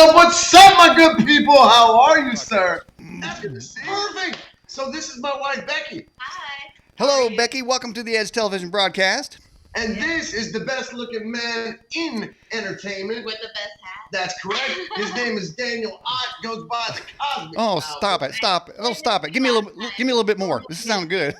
What's up, my good people? How are you, sir? That's good to see you. Perfect. So this is my wife, Becky. Hi. Hello, Becky. Welcome to the Edge Television broadcast. And this is the best looking man in entertainment. With the best hat. That's correct. His name is Daniel Ott, goes by the Cosmic. Oh, stop it. Stop it. Oh, stop it. Give me a little bit more. This sounds good.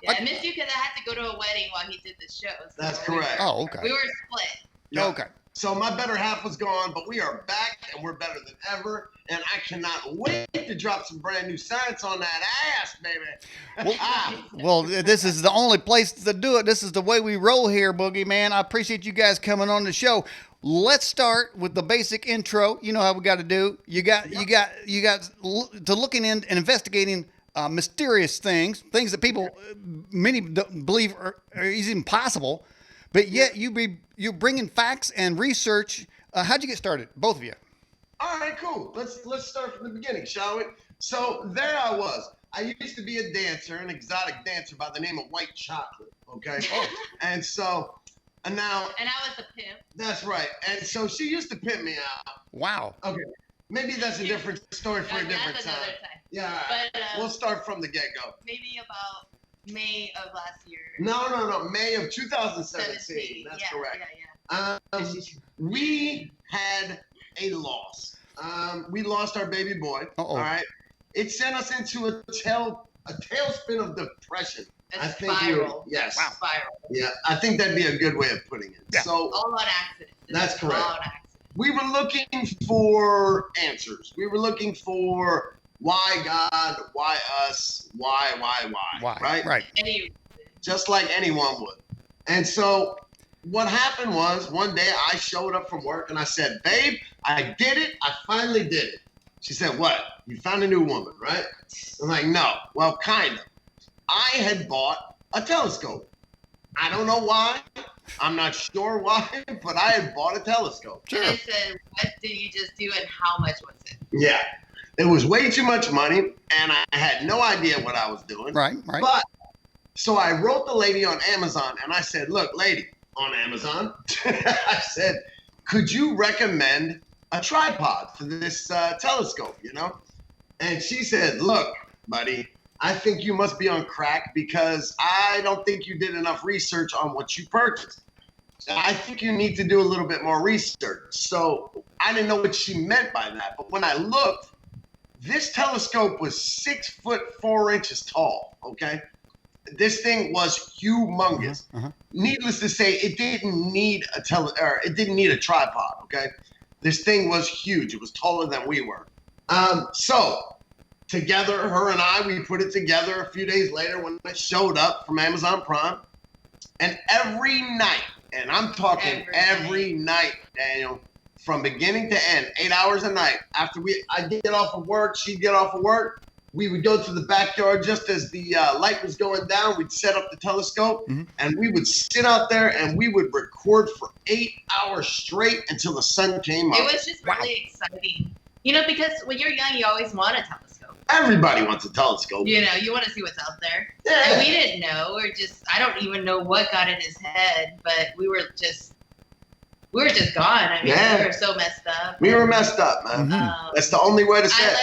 Yeah, I missed you because I had to go to a wedding while he did the show. So That's correct. Oh, okay. We were split. Yeah. Okay. So my better half was gone, but we are back and we're better than ever. And I cannot wait to drop some brand new science on that ass, baby. Well, this is the only place to do it. This is the way we roll here, Boogie Man. I appreciate you guys coming on the show. Let's start with the basic intro. You know how we got to do. You got to looking in and investigating mysterious things that people many don't believe are even possible, but yet you're bringing facts and research. How'd you get started, both of you? All right, cool. Let's start from the beginning, shall we? So there I was. I used to be a dancer, an exotic dancer by the name of White Chocolate. Okay. And so now. And I was a pimp. That's right. And so she used to pimp me out. Wow. Okay. Maybe that's a different story for a different time. Yeah. But, we'll start from the get-go. Maybe about May of last year. No. May of 2017. That's correct. Yeah. We had a loss. We lost our baby boy. Uh-oh. All right. It sent us into a tailspin of depression. A spiral. Yes. Wow. Spiral. Yeah, I think that'd be a good way of putting it. Yeah. So all on accident. That's correct. All on accident. We were looking for answers. We were looking for why God, why us, why, right? Right. Just like anyone would. And so what happened was one day I showed up from work and I said, babe, I did it. I finally did it. She said, what? You found a new woman, right? I'm like, no. Well, kind of. I had bought a telescope. I don't know why. I'm not sure why, but I had bought a telescope. Sure. And I said, what did you just do and how much was it? Yeah. It was way too much money, and I had no idea what I was doing. Right. But, so I wrote the lady on Amazon, and I said, look, lady on Amazon, I said, could you recommend a tripod for this telescope, you know? And she said, look, buddy, I think you must be on crack because I don't think you did enough research on what you purchased. I think you need to do a little bit more research. So I didn't know what she meant by that. But when I looked, this telescope was 6'4" tall, okay? This thing was humongous. Needless to say, it didn't need a tripod, okay? This thing was huge. It was taller than we were. So together, her and I, we put it together a few days later when it showed up from Amazon Prime. And every night, and I'm talking every night, Daniel, from beginning to end, 8 hours a night, after I'd get off of work, she'd get off of work, we would go to the backyard just as the light was going down. We'd set up the telescope, and we would sit out there and we would record for 8 hours straight until the sun came up. It was just really exciting. You know, because when you're young, you always want a telescope. Everybody wants a telescope. You know, you want to see what's out there. Yeah. And we didn't know, I don't even know what got in his head, but we were just gone. I mean, we were so messed up. We were messed up, man. That's the only way to say it.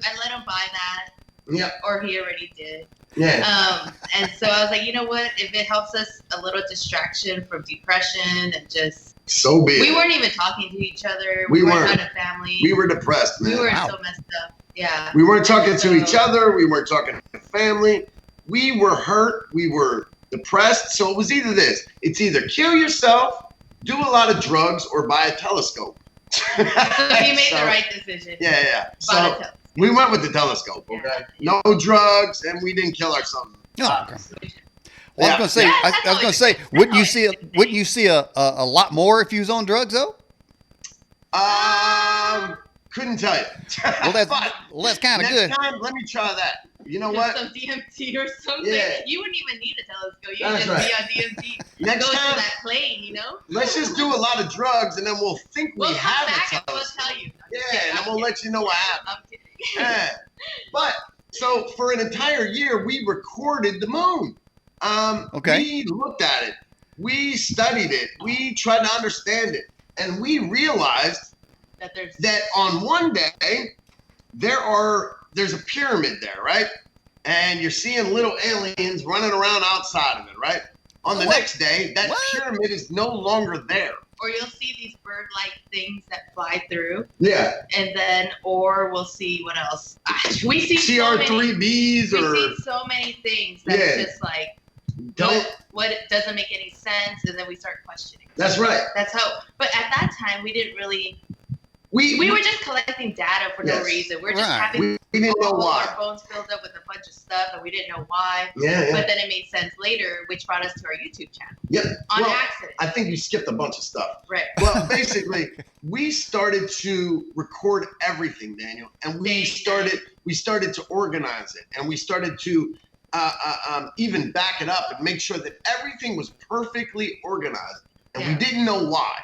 I let him buy that. Yeah. Or he already did. Yeah. And so I was like, you know what? If it helps us a little distraction from depression and just. So big. We weren't even talking to each other. We weren't weren't. kind of family. We were depressed, man. We were so messed up. Yeah. We weren't talking to each other. We weren't talking to family. We were hurt. We were depressed. So it was either this. It's either kill yourself, do a lot of drugs, or buy a telescope. So he made the right decision. Yeah. So we went with the telescope, okay? Yeah. No drugs, and we didn't kill ourselves. Oh, okay. Well, I was gonna say, wouldn't you see a lot more if you was on drugs though? Couldn't tell you. Well, that's kind of good. Next time, let me try that. You know what? Some DMT or something. Yeah. You wouldn't even need a telescope. You That's just be on DMT. Next go time, to that plane, you know? Let's just do a lot of drugs, and then we'll think we have back a and we'll telescope. tell you. And then we'll let you know what happened. I'm kidding. Yeah. But so for an entire year, we recorded the moon. Okay. We looked at it. We studied it. We tried to understand it. And we realized that on one day there's a pyramid there, right? And you're seeing little aliens running around outside of it, right? On the next day, that pyramid is no longer there. Or you'll see these bird-like things that fly through. Yeah. And then, or we'll see what else. We see CR3Bs We see so many things that's just like, what doesn't make any sense, and then we start questioning. That's right. That's how. But at that time, we didn't really. We were just collecting data for no reason. We're just having we didn't know why. Our phones filled up with a bunch of stuff, and we didn't know why. Yeah. But then it made sense later, which brought us to our YouTube channel. Yep. On accident. I think you skipped a bunch of stuff. Right. Well, basically, we started to record everything, Daniel, and we started to organize it, and we started to even back it up and make sure that everything was perfectly organized, and we didn't know why.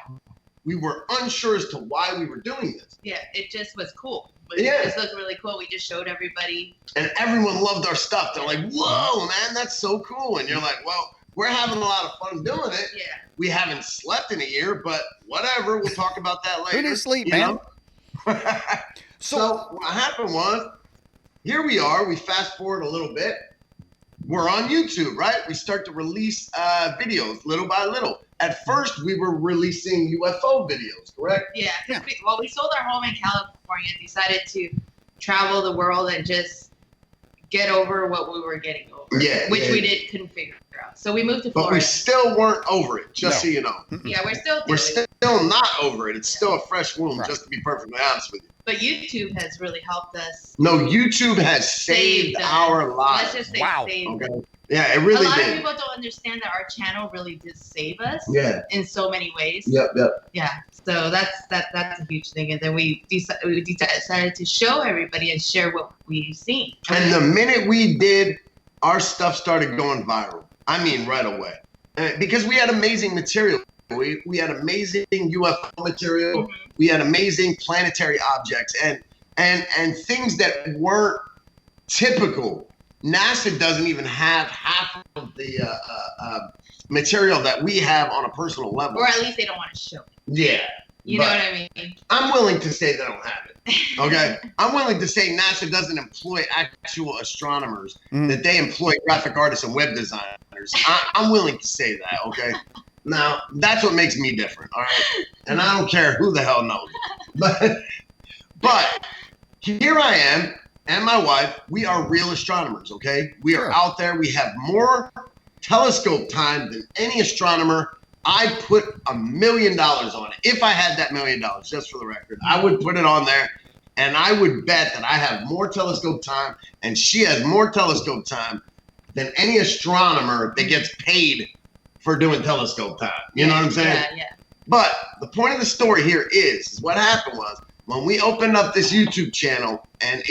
We were unsure as to why we were doing this. Yeah, it just was cool. It just looked really cool. We just showed everybody. And everyone loved our stuff. They're like, whoa, man, that's so cool. And you're like, well, we're having a lot of fun doing it. Yeah. We haven't slept in a year, but whatever. We'll talk about that later. Who didn't sleep, man? So what happened was, here we are. We fast forward a little bit. We're on YouTube, right? We start to release videos little by little. At first, we were releasing UFO videos, correct? Yeah, because we sold our home in California and decided to travel the world and just get over what we were getting over, which we couldn't figure out. So we moved to Florida. But we still weren't over it, just so you know. Yeah, we're still not over it. It's still a fresh wound, just to be perfectly honest with you. But YouTube has really helped us. No, YouTube has saved our lives. Let's just say saved. Okay. Yeah, it really did. A lot of people don't understand that our channel really did save us. Yeah. In so many ways. Yep. Yeah. So that's a huge thing, and then we decided to show everybody and share what we've seen. And the minute we did, our stuff started going viral. I mean, right away, because we had amazing material. We had amazing UFO material. Mm-hmm. We had amazing planetary objects and things that weren't typical. NASA doesn't even have half of the material that we have on a personal level. Or at least they don't want to show it. Yeah. You know what I mean? I'm willing to say they don't have it. Okay? I'm willing to say NASA doesn't employ actual astronomers, that they employ graphic artists and web designers. I'm willing to say that, okay? Now, that's what makes me different, all right? And I don't care who the hell knows it. But here I am and my wife. We are real astronomers, okay? We are out there. We have more telescope time than any astronomer. I put $1 million on it. If I had that $1 million, just for the record, I would put it on there, and I would bet that I have more telescope time, and she has more telescope time than any astronomer that gets paid for doing telescope time. You know what I'm saying? Yeah. But the point of the story here is what happened was when we opened up this YouTube channel and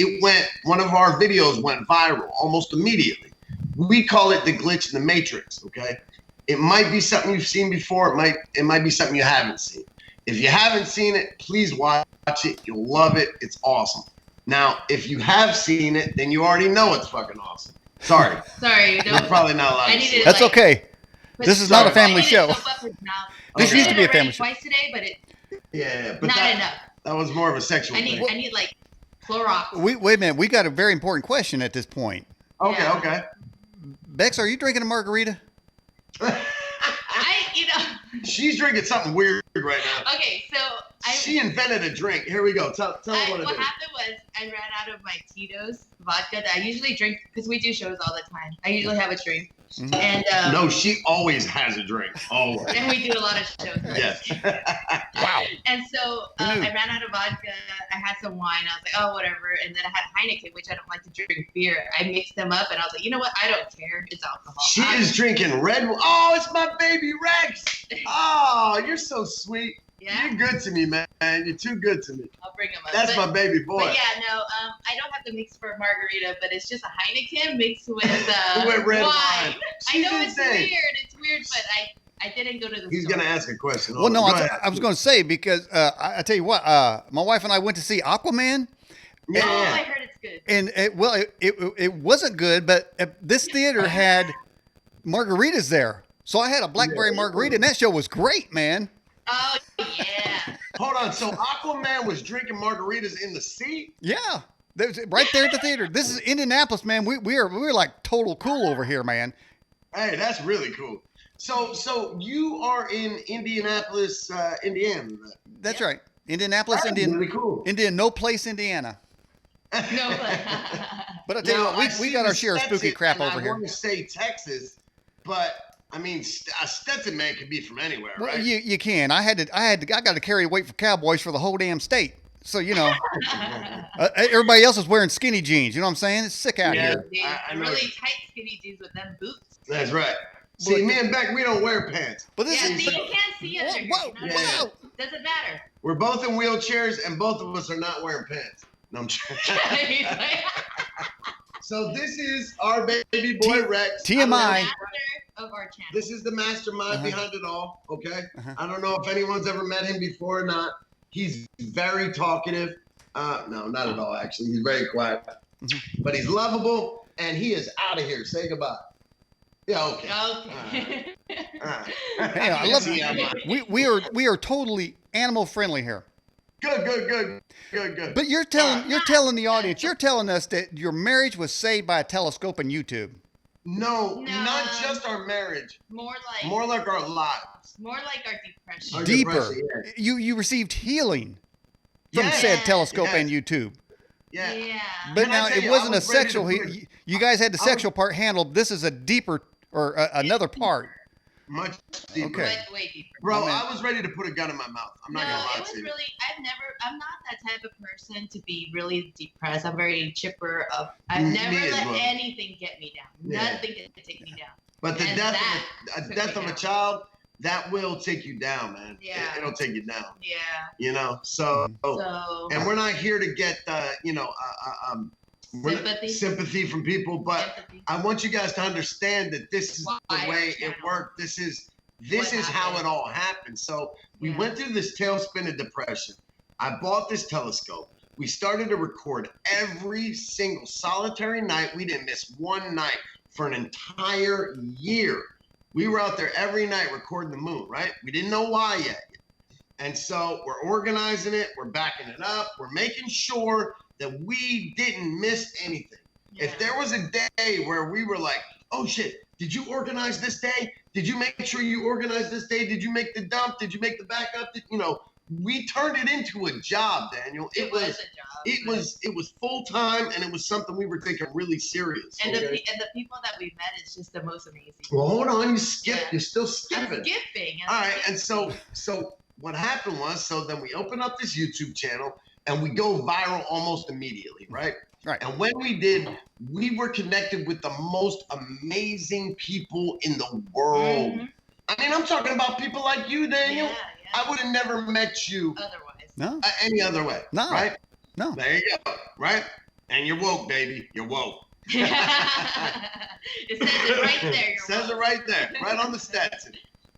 one of our videos went viral almost immediately. We call it the glitch in the matrix, okay? It might be something you've seen before. It might be something you haven't seen. If you haven't seen it, please watch it. You'll love it. It's awesome. Now, if you have seen it, then you already know it's fucking awesome. Sorry. You're probably not allowed to see it. That's okay. This is not a family show. This used to be a family show. Twice today, but but not enough. That was more of a sexual thing. I need like Clorox. Wait a minute. We got a very important question at this point. Okay. Bexx, are you drinking a margarita? She's drinking something weird right now. Okay, so she invented a drink. Here we go. Tell them what it is. What happened was I ran out of my Tito's vodka that I usually drink because we do shows all the time. I usually have a drink. Mm-hmm. And no, she always has a drink. Always. And we do a lot of shows. Yes. Wow. And so I ran out of vodka. I had some wine. I was like, oh, whatever. And then I had Heineken, which I don't like to drink beer. I mixed them up, and I was like, you know what? I don't care. It's alcohol. She is drinking Red. Oh, it's my baby Rex. Oh, you're so sweet. Yeah. You're good to me, man. You're too good to me. I'll bring him up. That's my baby boy. But yeah, no, I don't have to mix for a margarita, but it's just a Heineken mixed with red wine. I know it's weird, but I didn't go to the He's store. going to ask a question. Well, no, I was going to say, because I tell you what, my wife and I went to see Aquaman. Yeah. I heard it's good. And it wasn't good, but this theater had margaritas there. So I had a blackberry margarita, and that show was great, man. Oh, yeah. Hold on. So Aquaman was drinking margaritas in the sea? Yeah. Right there at the theater. This is Indianapolis, man. We're like total cool over here, man. Hey, that's really cool. So you are in Indianapolis, Indiana. That's right. Indianapolis, Indiana. Really cool. No place, Indiana. No. But I tell you what, we got our share of spooky crap over here. I want to say Texas, but I mean, a Stetson man could be from anywhere, Well, right? you can. I got to carry weight for Cowboys for the whole damn state. So you know, everybody else is wearing skinny jeans. You know what I'm saying? It's sick out here. I really tight skinny jeans with them boots. That's right. See, me and Beck, we don't wear pants. But this you can't see us. Whoa. Doesn't matter. We're both in wheelchairs, and both of us are not wearing pants. No, I'm kidding. So this is our baby boy Rex. TMI. Of our channel. This is the mastermind behind it all. Okay. I don't know if anyone's ever met him before or not. He's very talkative. No, not at all. Actually, he's very quiet, but he's lovable, and he is out of here. Say goodbye. Yeah. Okay. Okay. All right. Hey, I love it. We are totally animal friendly here. Good. But you're telling the audience, you're telling us that your marriage was saved by a telescope and YouTube. No, not just our marriage. More like our lives. More like our depression. Our Deeper. depression, yeah. You received healing from said telescope and YouTube. Yeah. But now it wasn't a sexual. You guys had the sexual part handled. This is a deeper or another part. Much deeper. Okay. Way deeper. Bro, I was ready to put a gun in my mouth. I'm not gonna lie it was to you. really. I'm not that type of person to be really depressed. I'm very chipper. I've never let anything get me down. Yeah. Nothing can take me down. But the death of a child, that will take you down, man. Yeah. It'll take you down. Yeah. You know, so and we're not here to get sympathy from people, but I want you guys to understand that this is the way it worked. This is how it all happened. So we went through this tailspin of depression. I bought this telescope. We started to record every single solitary night. We didn't miss one night for an entire year. We were out there every night recording the moon, right? We didn't know why yet. And so we're organizing it. We're backing it up. We're making sure that we didn't miss anything. Yeah. If there was a day where we were like, oh shit, did you organize this day? Did you make sure you organized this day? Did you make the dump? Did you make the backup? We turned it into a job, Daniel. It was a job. It was full time, and it was something we were taking really serious. And the people that we met is just the most amazing. Well, hold on, you skip. Yeah. You're still skipping. I'm skipping. All right, and so what happened was, then we open up this YouTube channel, and we go viral almost immediately, right? Right. And when we did, we were connected with the most amazing people in the world. Mm-hmm. I mean, I'm talking about people like you, Daniel. Yeah. I would have never met you any other way. No. Right? No. There you go. Right? And you're woke, baby. You're woke. It says it right there. Says it right there. Right on the Stetson.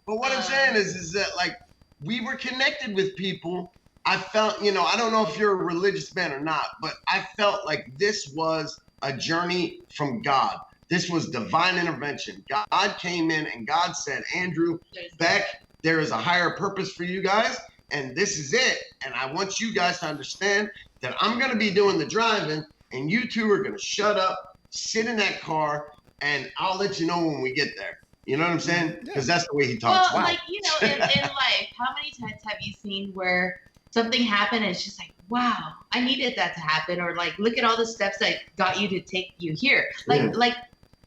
But what I'm saying is that, like, we were connected with people. I felt, I don't know if you're a religious man or not, but I felt like this was a journey from God. This was divine intervention. God came in and God said, Andrew, Beck, there is a higher purpose for you guys, and this is it. And I want you guys to understand that I'm going to be doing the driving, and you two are going to shut up, sit in that car, and I'll let you know when we get there. You know what I'm saying? Because that's the way he talks. Well, like, in life, how many times have you seen where something happened and it's just like, wow, I needed that to happen, or like, look at all the steps that got you to take you here. Like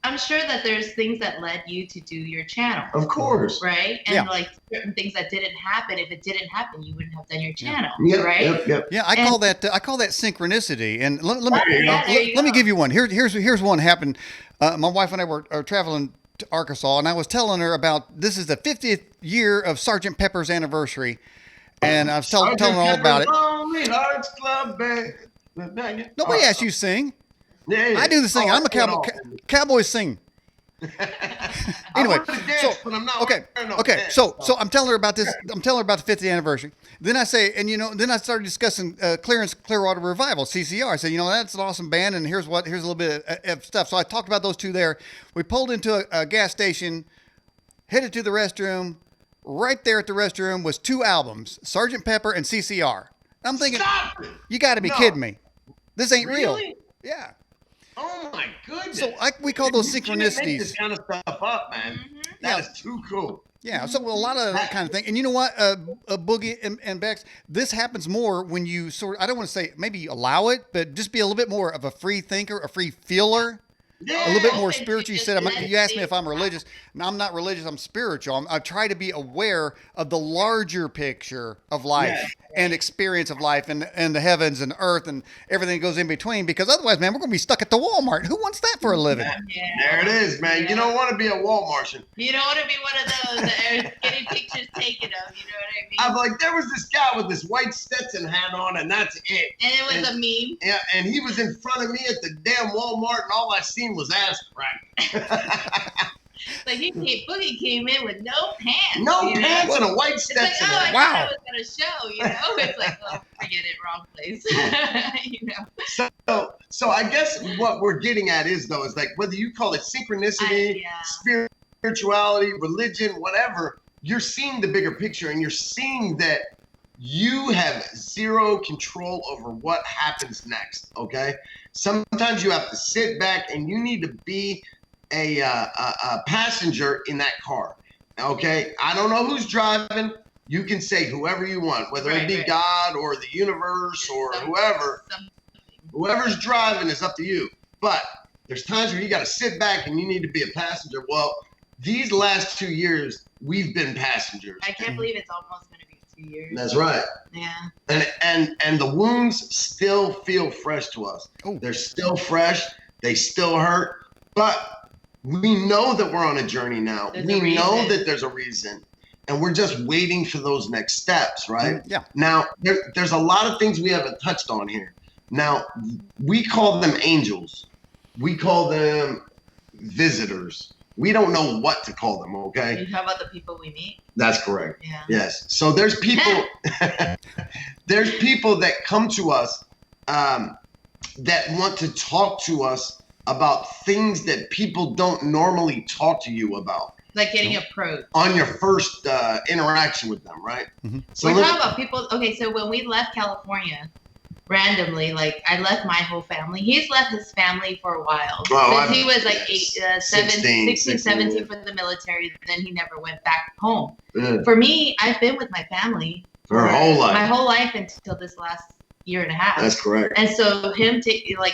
I'm sure that there's things that led you to do your channel. Of course. Right? And like certain things that didn't happen. If it didn't happen, you wouldn't have done your channel. Yep, right? Yep. Yeah, I call that synchronicity. And let me give you one. Here's one happened. My wife and I were traveling to Arkansas, and I was telling her about this is the 50th year of Sergeant Pepper's anniversary. And I was telling her all about it. Nobody asked you to sing. Yeah. I do the singing. I'm a cowboy. Cowboys sing. Anyway, so I'm telling her about this. I'm telling her about the 50th anniversary. Then I say, then I started discussing Clearwater Revival, CCR. I said, that's an awesome band, and here's a little bit of stuff. So I talked about those two there. We pulled into a gas station, headed to the restroom, right there at the restroom was 2 albums, Sgt. Pepper and CCR. I'm thinking, Stop it! you got to be kidding me. This ain't real. Really? Yeah. Oh my goodness! So we call those You can't make synchronicities. this kind of stuff up, man. That is too cool. Yeah, so a lot of that kind of thing. And you know what, Boogie and Bexx, this happens more when you I don't want to say maybe you allow it, but just be a little bit more of a free thinker, a free feeler. Yeah. A little bit more spiritual. You asked me if I'm religious. No, I'm not religious. I'm spiritual. I try to be aware of the larger picture of life and experience of life and the heavens and earth and everything that goes in between. Because otherwise, man, we're going to be stuck at the Walmart. Who wants that for a living? Yeah. There it is, man. You don't want to be a Walmartian. You don't want to be one of those that are getting pictures taken of. You know what I mean? I'm like, there was this guy with this white Stetson hat on, and that's it. And it was a meme. Yeah, and he was in front of me at the damn Walmart, and all I seen was ass crack. Like Boogie came in with no pants. No you know? pants and a white It's like, Stetson. oh, I Wow. thought I was gonna show. You know, it's like, oh, forget it, wrong place. You know. So I guess what we're getting at is like whether you call it synchronicity, spirituality, religion, whatever, you're seeing the bigger picture, and you're seeing that you have zero control over what happens next. Okay, sometimes you have to sit back and you need to be a passenger in that car. Okay, I don't know who's driving. You can say whoever you want, whether it be God or the universe or whoever. Whoever's driving is up to you. But there's times where you got to sit back and you need to be a passenger. Well, these last 2 years, we've been passengers. I can't believe it's almost going to be 2 years. That's right. Yeah. And the wounds still feel fresh to us. Oh. They're still fresh. They still hurt. But we know that we're on a journey now. We know that there's a reason. And we're just waiting for those next steps, right? Yeah. Now, there's a lot of things we haven't touched on here. Now, we call them angels. We call them visitors. We don't know what to call them, okay? You talk about the people we meet? That's correct. Yeah. Yes. So there's people there's people that come to us that want to talk to us about things that people don't normally talk to you about. Like getting approached. On your first interaction with them, right? Mm-hmm. So we're talking about people. Okay, so when we left California, randomly, like I left my whole family. He's left his family for a while. Because he was like 16, 17 for the military. Then he never went back home. Yeah. For me, I've been with my family for my whole life until this last year and a half. That's correct. And so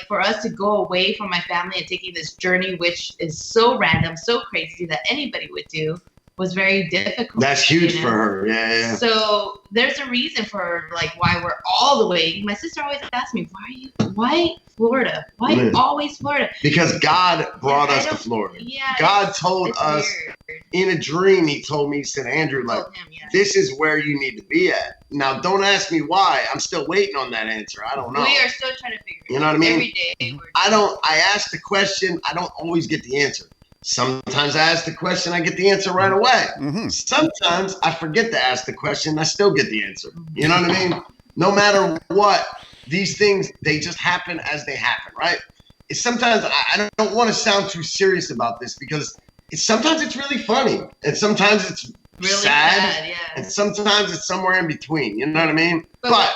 for us to go away from my family and taking this journey, which is so random, so crazy that anybody would do, was very difficult. That's huge for her. Yeah. So there's a reason for like why we're all the way. My sister always asks me, why Florida? Why always Florida? Because God brought us to Florida. Yeah. God told us weird. In a dream. He told me, he said, Andrew, like, this is where you need to be at. Now, don't ask me why. I'm still waiting on that answer. I don't know. We are still trying to figure it out. You know what I mean? Every day. I ask the question. I don't always get the answer. Sometimes I ask the question, I get the answer right away. Mm-hmm. Sometimes I forget to ask the question, I still get the answer. You know what I mean? No matter what, these things, they just happen as they happen, right? Sometimes I don't want to sound too serious about this because sometimes it's really funny and sometimes it's really sad, yeah. And sometimes it's somewhere in between. You know what I mean? But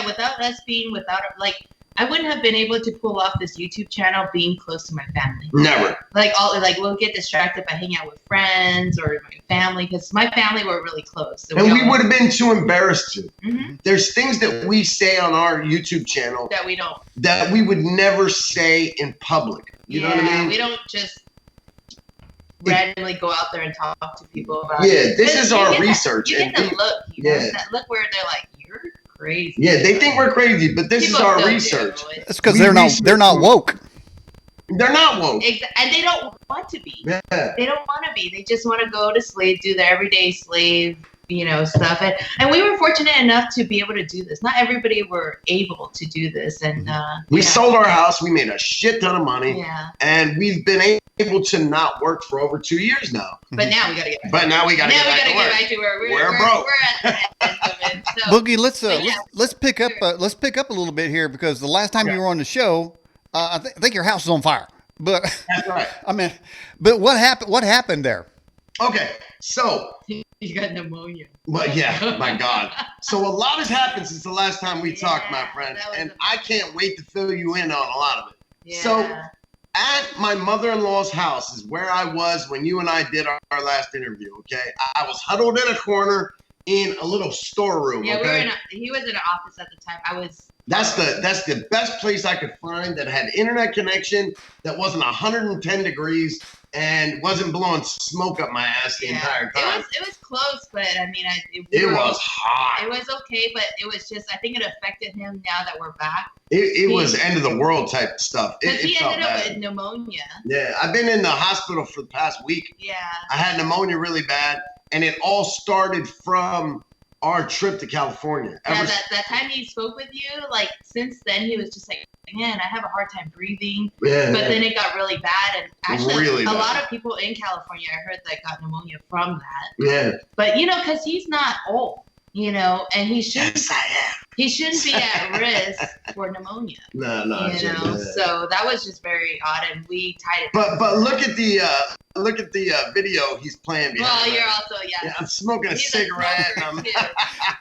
without us being like. I wouldn't have been able to pull off this YouTube channel being close to my family. Never. Like we'll get distracted by hanging out with friends or my family because my family were really close. So and we would have been too embarrassed to. Mm-hmm. There's things that we say on our YouTube channel that we would never say in public. You know what I mean? We don't just randomly go out there and talk to people about it. Yeah, this is our research. You get the look. You know, that look where they're like, you're crazy. Yeah, they think we're crazy, but this is our research. That's because they're not woke. They're not woke. And they don't want to be. Yeah. They don't want to be. They just want to go to slave, do their everyday slave, stuff. And we were fortunate enough to be able to do this. Not everybody were able to do this. And we sold our house. We made a shit ton of money. Yeah. And we've been able to not work for over 2 years now. But now we got to get back. But now we got to get back to work. We're broke. We're at the end of it. So, Boogie, let's pick up a little bit here because the last time you were on the show, I think your house was on fire. But that's right. I mean, but what happened there? Okay, so You got pneumonia. well, yeah, my God. So a lot has happened since the last time we talked, my friend, that was and I can't wait to fill you in on a lot of it. Yeah. So at my mother-in-law's house is where I was when you and I did our last interview. Okay, I was huddled in a corner in a little storeroom. Yeah, okay? he was in an office at the time. I was. That's the best place I could find that had internet connection, that wasn't 110 degrees and wasn't blowing smoke up my ass the entire time. It was close, but I mean, it was hot. It was okay, but it was just, I think it affected him now that we're back. It was end of the world type stuff. Because he ended up with pneumonia. Yeah, I've been in the hospital for the past week. Yeah. I had pneumonia really bad, and it all started from our trip to California. That time he spoke with you, like, since then he was just like, man, I have a hard time breathing. Yeah, but then it got really bad, and actually really a bad. lot of people in California, I heard, that got pneumonia from that. Yeah. But you know, because he's not old, you know, and he shouldn't. Yes, I am. He shouldn't be at risk for pneumonia. No. You know, so that was just very odd, and we tied it. But look at the video he's playing behind. Well, you're also yeah. I'm smoking a cigarette.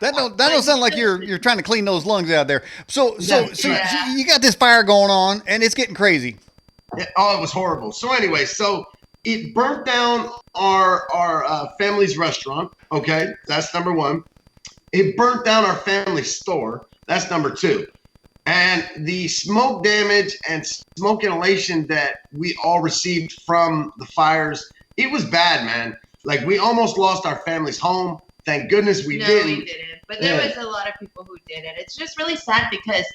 That don't sound like you're trying to clean those lungs out there. So you got this fire going on, and it's getting crazy. Yeah, oh, it was horrible. So anyway, it burnt down our family's restaurant. Okay, that's number one. It burnt down our family store. That's number two. And the smoke damage and smoke inhalation that we all received from the fires, it was bad, man. Like, we almost lost our family's home. Thank goodness we didn't. No, we didn't. But there was a lot of people who did it. It's just really sad because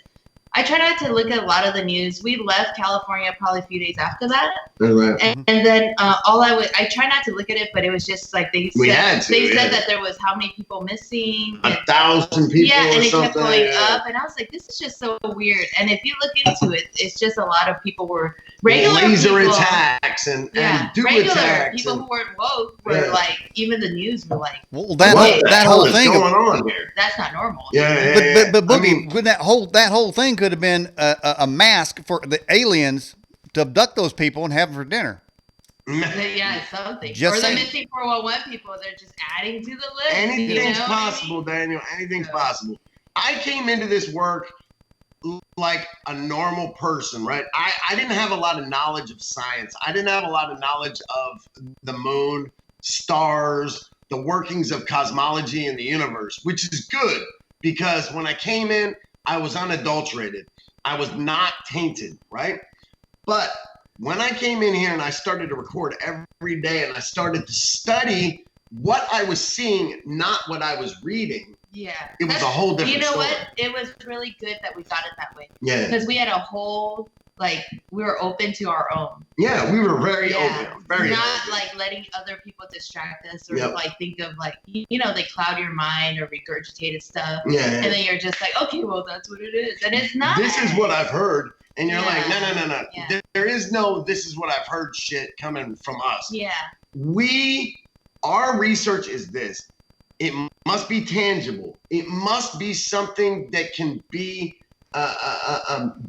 I try not to look at a lot of the news. We left California probably a few days after that. Right. And then I try not to look at it, but it was just like they said that there was how many people missing. 1,000 people. Yeah, and it kept going yeah. up, and I was like, this is just so weird. And if you look into it, it's just a lot of people were regular laser people, attacks and do regular attacks. People who weren't woke were like, even the news were like, well, that whole thing going on here? That's not normal. Yeah. But Boogie, when that whole thing could have been a mask for the aliens to abduct those people and have them for dinner. Yeah, something. Just or saying. the missing 411 people, they're just adding to the list. Anything's possible, Daniel. Anything's possible. I came into this work like a normal person, right? I didn't have a lot of knowledge of science. I didn't have a lot of knowledge of the moon, stars, the workings of cosmology in the universe, which is good because when I came in, I was unadulterated. I was not tainted, right? But when I came in here and I started to record every day and I started to study what I was seeing, not what I was reading. Yeah. It was a whole different You know story. what? It was really good that we got it that way. Yeah. Because we had a whole, like, we were open to our own. Yeah, we were very open. Very not open. like letting other people distract us or Yep. like think of like, you know, they cloud your mind or regurgitated stuff. Yeah. And then you're just like, okay, well, that's what it is. And it's not. This is what I've heard. And you're like, no. Yeah. There is no, this is what I've heard shit coming from us. Yeah. Our research is this. It must be tangible. It must be something that can be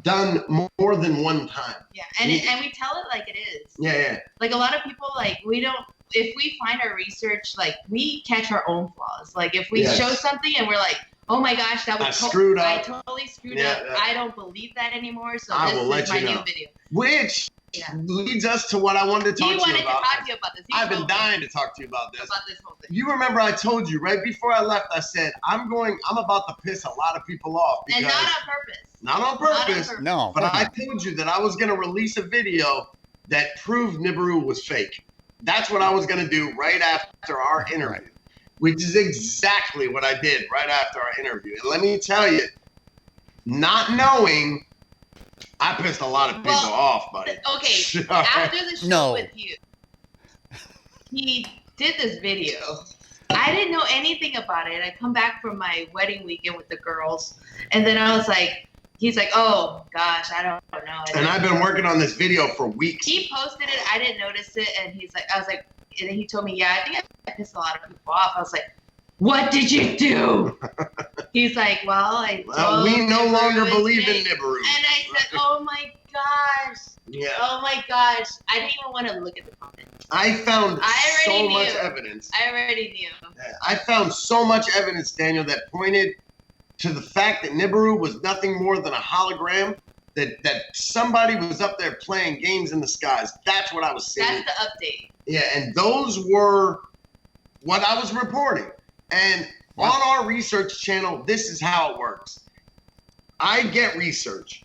done more than one time. Yeah. And we tell it like it is. Yeah. Like a lot of people, like, we don't, if we find our research, like, we catch our own flaws. Like, if we show something and we're like, oh my gosh, that was I screwed up. I totally screwed up. Yeah. I don't believe that anymore. So I this will let is my you know. new video. Which leads us to what I wanted to talk to you about. He wanted to talk to you about this. I've been dying to talk to you about this. About this whole thing. You remember I told you right before I left, I said, I'm about to piss a lot of people off. And not on purpose. Not on purpose. No. But I told you that I was going to release a video that proved Nibiru was fake. That's what I was going to do right after our interview, which is exactly what I did right after our interview. And let me tell you, not knowing, I pissed a lot of people off, buddy. Okay, after the show with you, he did this video. I didn't know anything about it. I come back from my wedding weekend with the girls, and then I was like, he's like, oh gosh, I don't know. And I've been working on this video for weeks. He posted it. I didn't notice it, and I was like, and then he told me, yeah, I think I pissed a lot of people off. I was like, what did you do? He's like, well, we no longer believe in Nibiru. And I said, oh my gosh. Yeah. Oh my gosh. I didn't even want to look at the comments. I found so already much knew. evidence. I already knew. I found so much evidence, Daniel, that pointed to the fact that Nibiru was nothing more than a hologram, that somebody was up there playing games in the skies. That's what I was seeing. That's the update. Yeah, and those were what I was reporting. And on our research channel, this is how it works. I get research.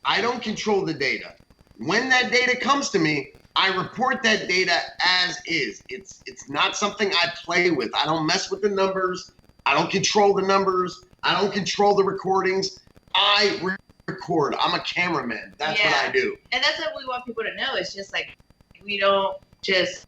I don't control the data. When that data comes to me, I report that data as is. It's not something I play with. I don't mess with the numbers. I don't control the numbers. I don't control the recordings. I record. I'm a cameraman. That's what I do. And that's what we want people to know. It's just like, we don't just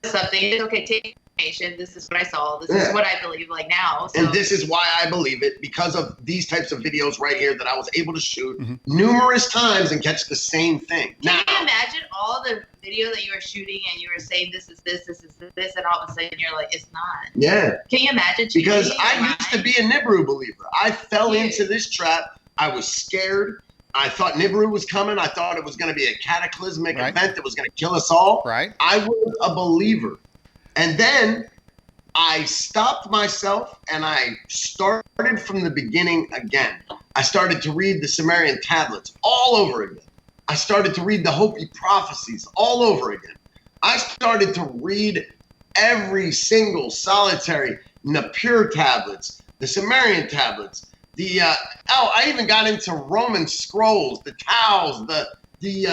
something. It's okay, take information. This is what I saw. This is what I believe like now. So. And this is why I believe it, because of these types of videos right here that I was able to shoot numerous times and catch the same thing. Can you imagine all the video that you were shooting and you were saying this is this, and all of a sudden you're like, it's not. Yeah. Can you imagine? Because I used to be a Nibiru believer. I fell into this trap. I was scared. I thought Nibiru was coming. I thought it was going to be a cataclysmic event that was going to kill us all. Right. I was a believer. And then I stopped myself and I started from the beginning again. I started to read the Sumerian tablets all over again. I started to read the Hopi prophecies all over again. I started to read every single solitary Nibiru tablets, the Sumerian tablets, I even got into Roman scrolls, the Taos, you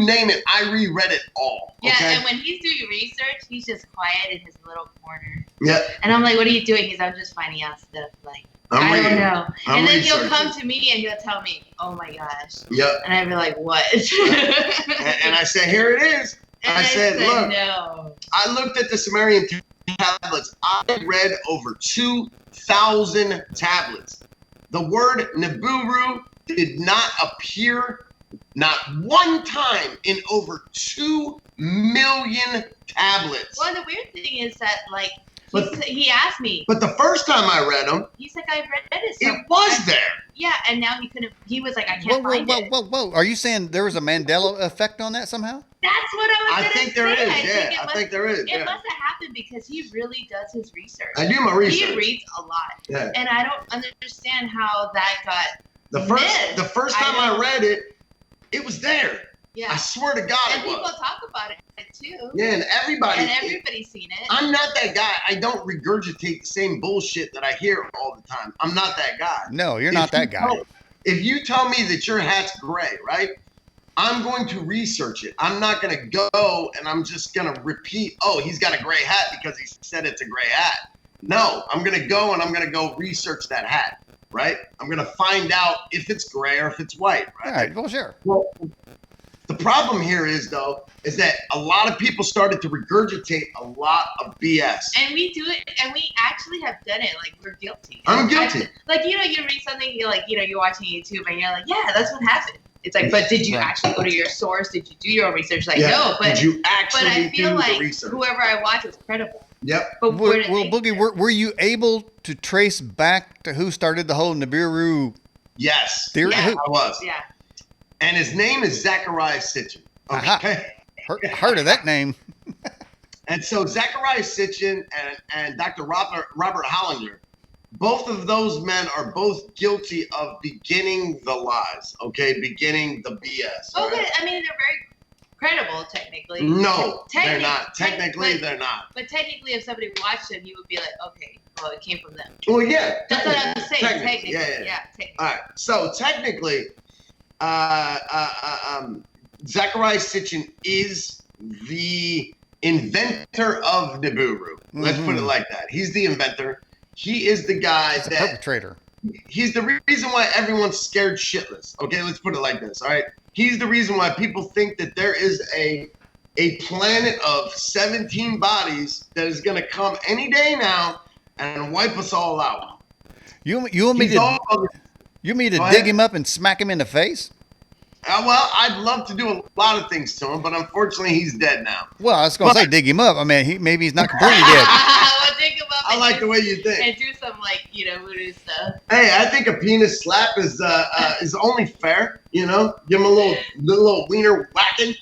name it, I reread it all. Yeah, okay? and when he's doing research, he's just quiet in his little corner. Yeah. And I'm like, what are you doing? He's, I'm just finding out stuff. Like, I don't know. And then he'll come to me and he'll tell me, oh my gosh. Yep. And I'd be like, what? and I said, here it is. And I said, look, no. I looked at the Sumerian tablets. I read over 2,000 tablets. The word Nibiru did not appear not one time in over 2 million tablets. Well, the weird thing is that, like, he asked me. But the first time I read them, he's like, I read it. It was there. Yeah, and now he couldn't. He was like, I can't find it. Whoa! Are you saying there was a Mandela effect on that somehow? That's what I was. I think there is. I think there is. It must have happened because he really does his research. I do my research. He reads a lot. Yeah. And I don't understand how that got. The first time I read it, it was there. Yeah. I swear to God, and it was. people talk about it too. Yeah, and everybody's seen it. I'm not that guy. I don't regurgitate the same bullshit that I hear all the time. I'm not that guy. No, you're not that guy. If you tell me that your hat's gray, right? I'm going to research it. I'm not going to go and I'm just going to repeat, oh, he's got a gray hat because he said it's a gray hat. No, I'm going to go and I'm going to go research that hat, right? I'm going to find out if it's gray or if it's white, right? All right, well, sure. Well, the problem here is, though, is that a lot of people started to regurgitate a lot of BS. And we do it, and we actually have done it. Like, we're guilty. I'm guilty. Like, you know, you read something, you're like, you know, you're watching YouTube, and you're like, yeah, that's what happened. It's like, but did you actually go to your source? Did you do your own research? Like, no, but did you actually but I feel do like the research? Whoever I watch is credible. Yep. But well, Boogie, were you able to trace back to who started the whole Nibiru theory? Yeah, I was. Yeah. And his name is Zechariah Sitchin. Okay. Heard of that name. And so Zechariah Sitchin and Dr. Robert Hollinger, both of those men are both guilty of beginning the lies, okay? Beginning the BS. Okay, right? I mean, they're very credible, technically. No, they're not. Technically, they're not. But technically, if somebody watched them, you would be like, okay, well, it came from them. Well, yeah. That's what I'm saying. Technically. Yeah, technically. All right. So technically, Zechariah Sitchin is the inventor of Nibiru. Let's put it like that. He's the inventor. He is the guy the perpetrator. He's the reason why everyone's scared shitless. Okay, let's put it like this. All right. He's the reason why people think that there is a planet of 17 bodies that is going to come any day now and wipe us all out. You want me to dig him up and smack him in the face? Well, I'd love to do a lot of things to him, but unfortunately, he's dead now. Well, I was going to say dig him up. I mean, maybe he's not completely dead. Well, dig him up. I like the way you think. And do some voodoo stuff. Hey, I think a penis slap is only fair. You know, give him a little wiener whacking.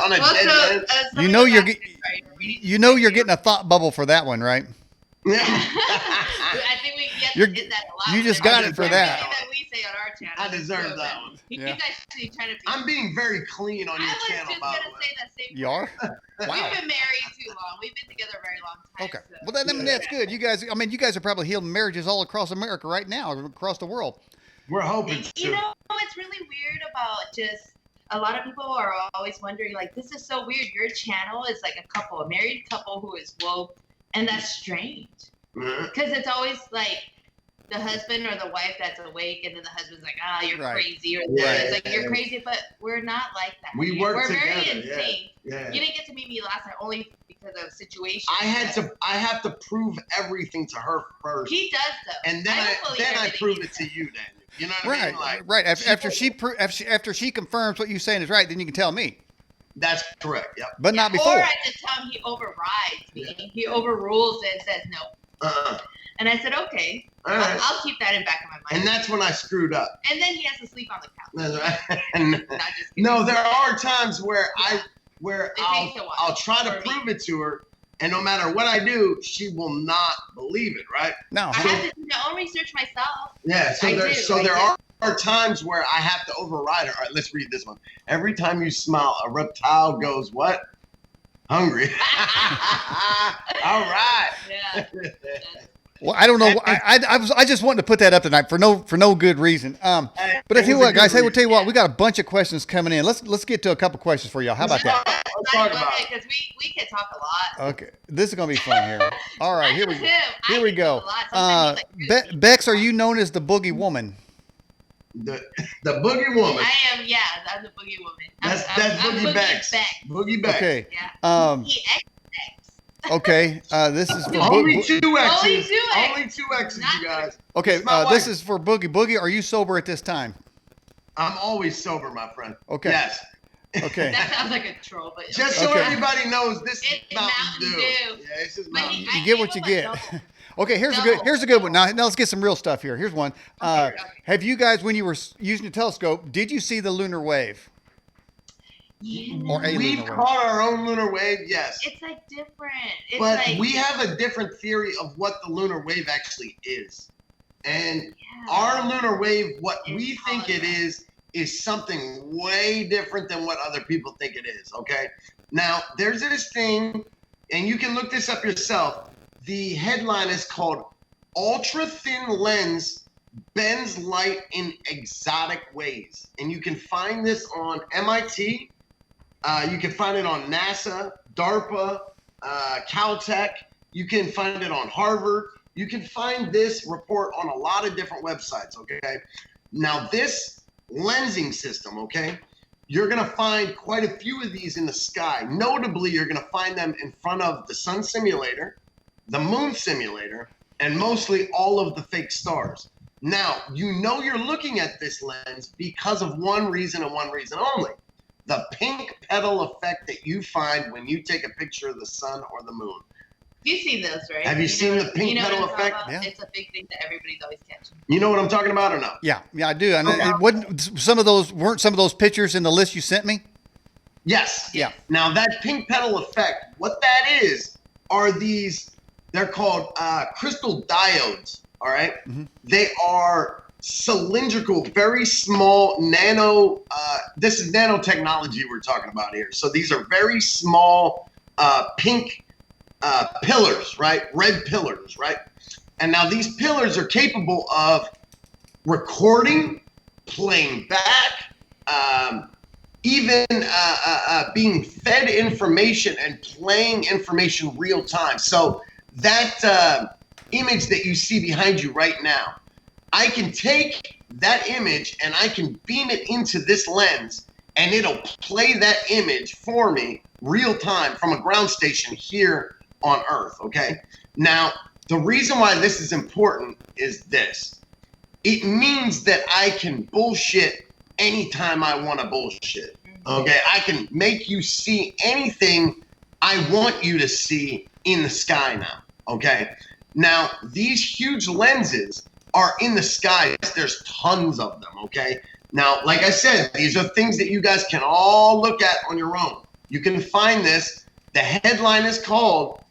On a dead lens. You know you're getting a thought bubble for that one, right? I think we get that a lot. You just got it for that. That we say on our channel. I deserve that one. He's actually trying to be. I'm being very clean on your channel. I was just gonna say that same. You are? Wow. We've been married too long. We've been together a very long time. Okay. So. Well, I mean, that's good. You guys are probably healing marriages all across America right now, across the world. We're hoping to. You know, it's really weird about just. A lot of people are always wondering, like, this is so weird. Your channel is like a married couple who is woke, and that's strange. Because it's always like the husband or the wife that's awake, and then the husband's like, you're crazy, or it's like you're crazy, but we're not like that. We're very together, in sync. Yeah. You didn't get to meet me last time only because of situation. I have to prove everything to her first. He does though, and then I prove it to you. Then you know what I mean? Like, right. After she confirms what you're saying is right, then you can tell me. That's correct. Yep. But not before. Or I just tell him he overrides me. Yeah. He overrules it and says no. And I said, okay, I'll keep that in back of my mind. And that's when I screwed up. And then he has to sleep on the couch. That's right. No, there are times where I'll try to prove it to her, and no matter what I do, she will not believe it. Right? No. I have to do my own research myself. Yeah. So there are times where I have to override her. All right, let's read this one. Every time you smile, a reptile goes what? Hungry. All right. Yeah. Well, I don't know. I just wanted to put that up tonight for no good reason. But I tell you what, guys. Hey, we'll tell you what. We got a bunch of questions coming in. Let's get to a couple questions for y'all. How about that? Let's talk about it. Because we can talk a lot. Okay, this is gonna be fun here. All right, here we go. Bexx, are you known as the Boogie Woman? The Boogie Woman. I am. Yeah, I'm the Boogie Woman. That's Boogie Bexx. Boogie Bexx. Okay. Yeah. Okay, this is for only two X's. Only two X's, you guys. Okay, this is for Boogie. Boogie, are you sober at this time? I'm always sober, my friend. Okay. Yes. Okay. That sounds like a troll, but just so everybody knows, this is Mountain Dew. Yeah, this is Mountain Dew. You get what you get. Okay, here's a good one. Now let's get some real stuff here. Here's one. Okay. Have you guys, when you were using the telescope, did you see the lunar wave? Yeah. Or a We've caught our own lunar wave, yes. It's like different. It's but like, we have a different theory of what the lunar wave actually is. And our lunar wave, what we think it is something way different than what other people think it is, okay? Now, there's this thing, and you can look this up yourself. The headline is called Ultra Thin Lens Bends Light in Exotic Ways. And you can find this on MIT. You can find it on NASA, DARPA, Caltech. You can find it on Harvard. You can find this report on a lot of different websites, okay? Now, this lensing system, okay, you're going to find quite a few of these in the sky. Notably, you're going to find them in front of the sun simulator, the moon simulator, and mostly all of the fake stars. Now, you know you're looking at this lens because of one reason and one reason only. The pink petal effect that you find when you take a picture of the sun or the moon. You've seen those, right? Have you seen the pink petal effect? Yeah. It's a big thing that everybody's always catching. You know what I'm talking about or no? Yeah, I do. And weren't some of those pictures in the list you sent me? Yes. Yeah. Now that pink petal effect, what that is, are these, they're called crystal diodes, all right? Mm-hmm. They are cylindrical, very small nano, this is nanotechnology we're talking about here. So these are very small pink pillars, right? Red pillars, right? And now these pillars are capable of recording, playing back, even being fed information and playing information real time. So that image that you see behind you right now, I can take that image and I can beam it into this lens and it'll play that image for me real time from a ground station here on Earth, okay? Now, the reason why this is important is this. It means that I can bullshit anytime I want to bullshit, okay? I can make you see anything I want you to see in the sky now, okay? Now, these huge lenses are in the sky. There's tons of them, okay? Now, like I said, these are things that you guys can all look at on your own. You can find this. The headline is called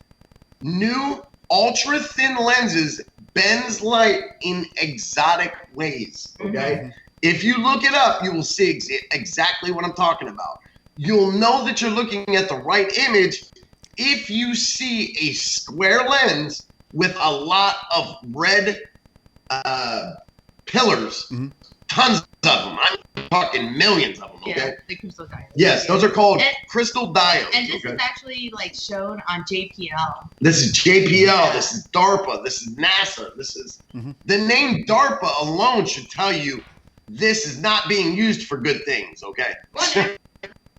New Ultra Thin Lenses Bends Light in Exotic Ways. Okay? If you look it up, you will see exactly what I'm talking about. You'll know that you're looking at the right image if you see a square lens with a lot of red pillars, tons of them. I'm talking millions of them. Okay. Yeah, the crystal diodes. Yes, those are called crystal diodes. And this is actually like shown on JPL. This is JPL. This is DARPA. This is NASA. This is the name DARPA alone should tell you this is not being used for good things. Okay. Well,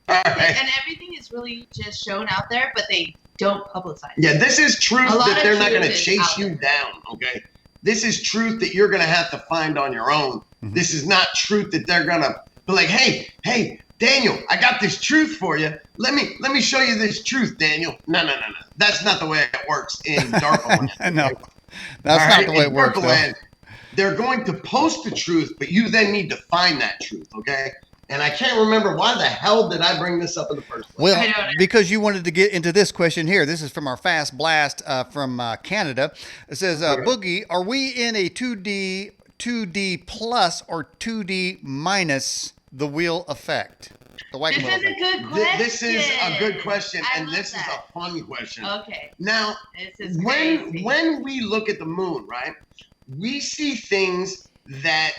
and everything is really just shown out there, but they don't publicize it. Yeah, this is truth that they're not going to chase you down, okay? This is truth that you're going to have to find on your own. This is not truth that they're going to be like, hey, Daniel, I got this truth for you. Let me show you this truth, Daniel. No. That's not the way it works in DARPA land. No, that's not the way it works. In DARPA land, they're going to post the truth, but you then need to find that truth, okay? And I can't remember why the hell did I bring this up in the first place. Well, because you wanted to get into this question here. This is from our Fast Blast from Canada. It says, Boogie, are we in a 2D plus or 2D minus the wheel effect? This is a good question. This is a good question, and this is a fun question. Okay. Now, when we look at the moon, right, we see things that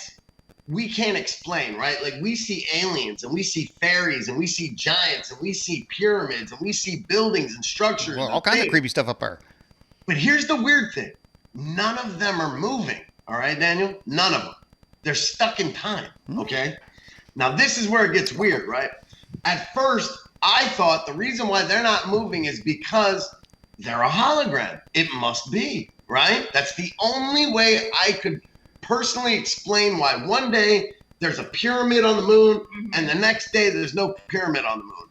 we can't explain, right? Like we see aliens and we see fairies and we see giants and we see pyramids and we see buildings and structures. Well, all kinds of creepy stuff up there. But here's the weird thing. None of them are moving. All right, Daniel? None of them. They're stuck in time. Okay? Now, this is where it gets weird, right? At first, I thought the reason why they're not moving is because they're a hologram. It must be, right? That's the only way I could personally explain why one day there's a pyramid on the moon and the next day there's no pyramid on the moon.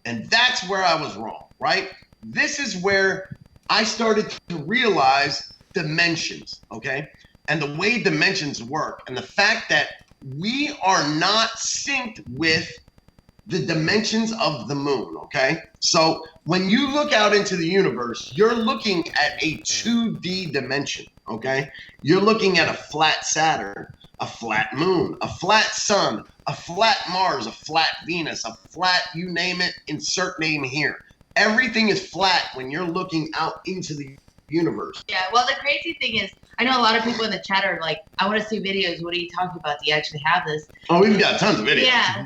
And that's where I was wrong, right? This is where I started to realize dimensions, okay? And the way dimensions work and the fact that we are not synced with the dimensions of the moon, okay? So when you look out into the universe, you're looking at a 2D dimension, okay? You're looking at a flat Saturn, a flat moon, a flat sun, a flat Mars, a flat Venus, a flat, you name it, insert name here. Everything is flat when you're looking out into the universe. Yeah, well, the crazy thing is, I know a lot of people in the chat are like, I want to see videos. What are you talking about? Do you actually have this? Oh, we've got tons of videos. Yeah,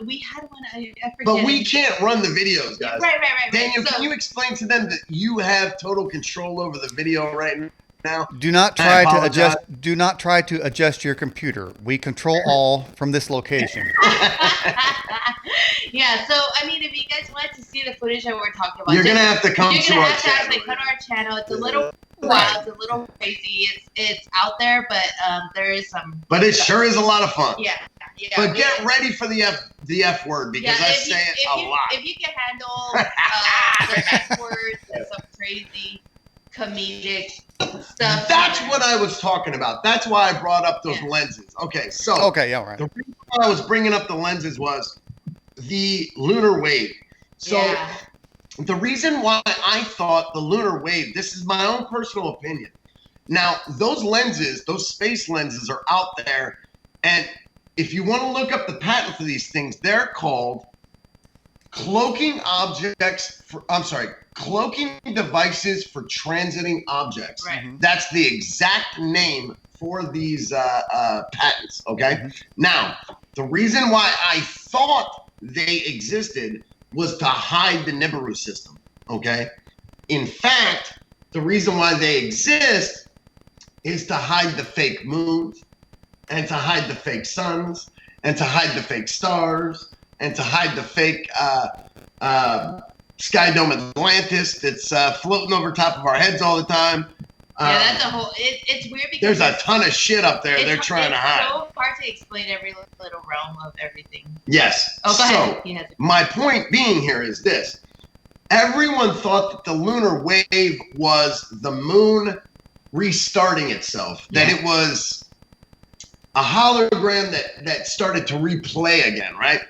we had one, I forget. But we can't run the videos, guys. Right. Daniel, can you explain to them that you have total control over the video right now? Do not try to adjust. Do not try to adjust your computer. We control all from this location. Yeah, so I mean, if you guys wanted to see the footage that we're talking about, you're gonna have to come to our channel. You're gonna have to actually come to our channel. It's a little wild, it's a little crazy. It's out there, but there is some. But it sure is a lot of fun. Yeah. But get ready for the F word because I say it a lot. If you can handle the F words and some crazy comedic stuff. That's what I was talking about. That's why I brought up those lenses. Okay, so all right. The reason why I was bringing up the lenses was the lunar wave. So the reason why I thought the lunar wave, this is my own personal opinion. Now, those lenses, those space lenses are out there, and if you want to look up the patent for these things, they're called cloaking devices for transiting objects. Right. That's the exact name for these patents, okay? Now, the reason why I thought they existed was to hide the Nibiru system, okay? In fact, the reason why they exist is to hide the fake moons, and to hide the fake suns, and to hide the fake stars, and to hide the fake Sky Dome Atlantis that's floating over top of our heads all the time. Yeah, that's a whole. It's weird because there's a ton of shit up there they're trying to hide. It's so hard to explain every little realm of everything. Yes. Oh, go ahead. My point being here is this: everyone thought that the lunar wave was the moon restarting itself. That it was a hologram that started to replay again, right?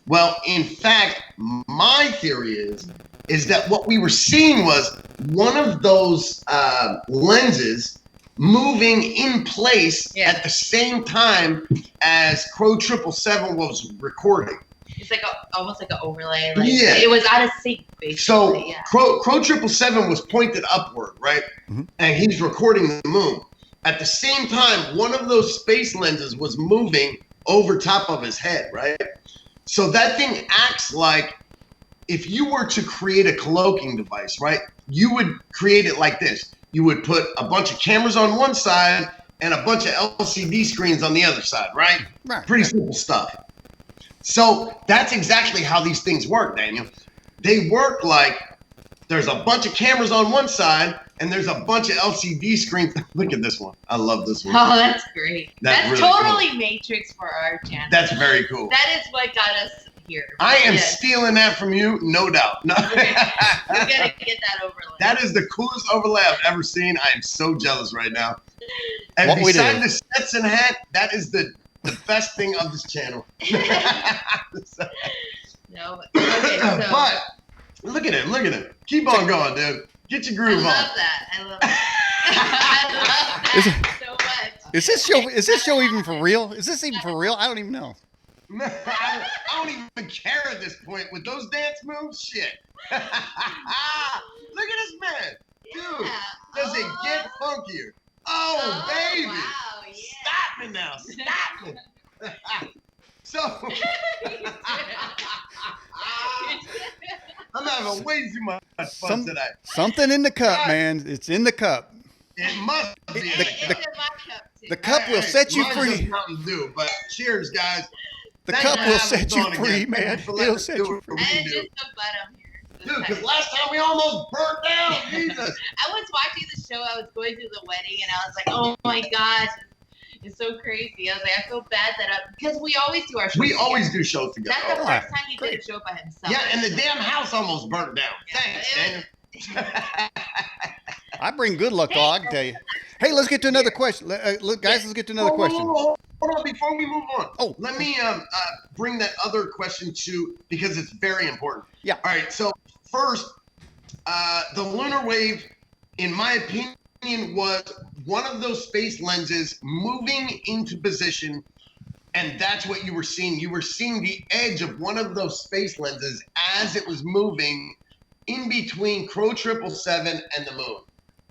Well, in fact, my theory is that what we were seeing was one of those lenses moving in place at the same time as Crow 777 was recording. It's like almost like an overlay. Like, yeah. It was out of sync, basically. So Crow 777 was pointed upward, right? And he's recording the moon. At the same time, one of those space lenses was moving over top of his head, right? So that thing acts like if you were to create a cloaking device, right? You would create it like this. You would put a bunch of cameras on one side and a bunch of LCD screens on the other side, right? Pretty simple stuff. So that's exactly how these things work, Daniel. They work like there's a bunch of cameras on one side and there's a bunch of LCD screens. Look at this one. I love this one. Oh, that's great. That's really totally cool. Matrix for our channel. That's very cool. That is what got us here. I am stealing that from you, no doubt. No. We're gonna get that overlay. That is the coolest overlay I've ever seen. I am so jealous right now. And beside the Stetson hat, that is the best thing of this channel. No, okay, so. But look at him. Keep on going, dude. Get your groove on. I love that. I love that so much. Is this show even for real? Is this even for real? I don't even know. I don't even care at this point with those dance moves. Shit. Look at this man, dude. Does it get funkier? Oh baby! Wow, yeah. Stop it now! Stop it! So I'm having way too much fun today. Something in the cup, man. It's in the cup. It must be. It's in my cup too. The cup will set you free. Mountain Dew, but cheers, guys. The cup will set you free, man. It'll set you free. I'm just so glad I'm here. Dude, because last time we almost burnt down. Jesus. I was watching the show. I was going through the wedding, and I was like, "Oh my gosh, it's so crazy." I was like, "I feel bad because we always do our shows. We always do shows together. That's the first time he did a show by himself. Yeah, and the damn house almost burnt down. Thanks, Daniel. I bring good luck, though. I can tell you. Hey, let's get to another question. Look, guys, let's get to another question. Hold on, before we move on. Oh, let me bring that other question to because it's very important. Yeah. All right. So first, the lunar wave, in my opinion, was one of those space lenses moving into position, and that's what you were seeing. You were seeing the edge of one of those space lenses as it was moving in between Crow 777 and the moon.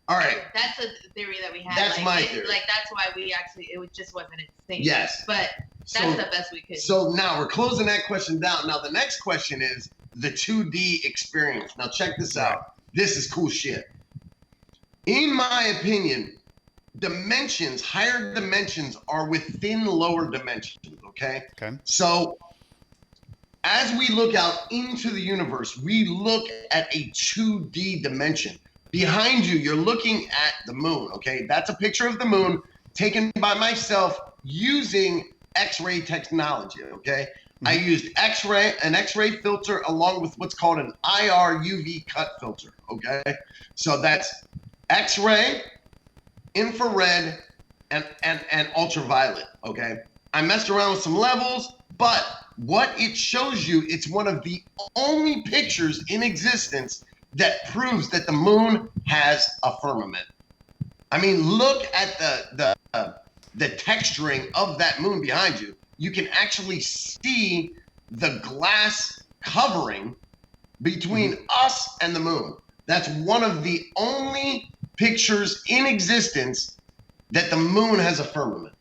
All right. That's a theory that we had. That's my theory. Like, that's why we actually, it just wasn't in sync. Yes. But that's the best we could. So now we're closing that question down. Now the next question is the 2D experience. Now check this out. This is cool shit. In my opinion, higher dimensions are within lower dimensions, okay? Okay. So as we look out into the universe, we look at a 2D dimension. Behind you, you're looking at the moon, okay? That's a picture of the moon taken by myself using X-ray technology, okay? I used an X-ray filter along with what's called an IR UV cut filter, okay? So that's X-ray, infrared, and ultraviolet, okay? I messed around with some levels, but what it shows you, it's one of the only pictures in existence that proves that the moon has a firmament. I mean, look at the texturing of that moon behind you. You can actually see the glass covering between us and the moon. That's one of the only pictures in existence that the moon has a firmament.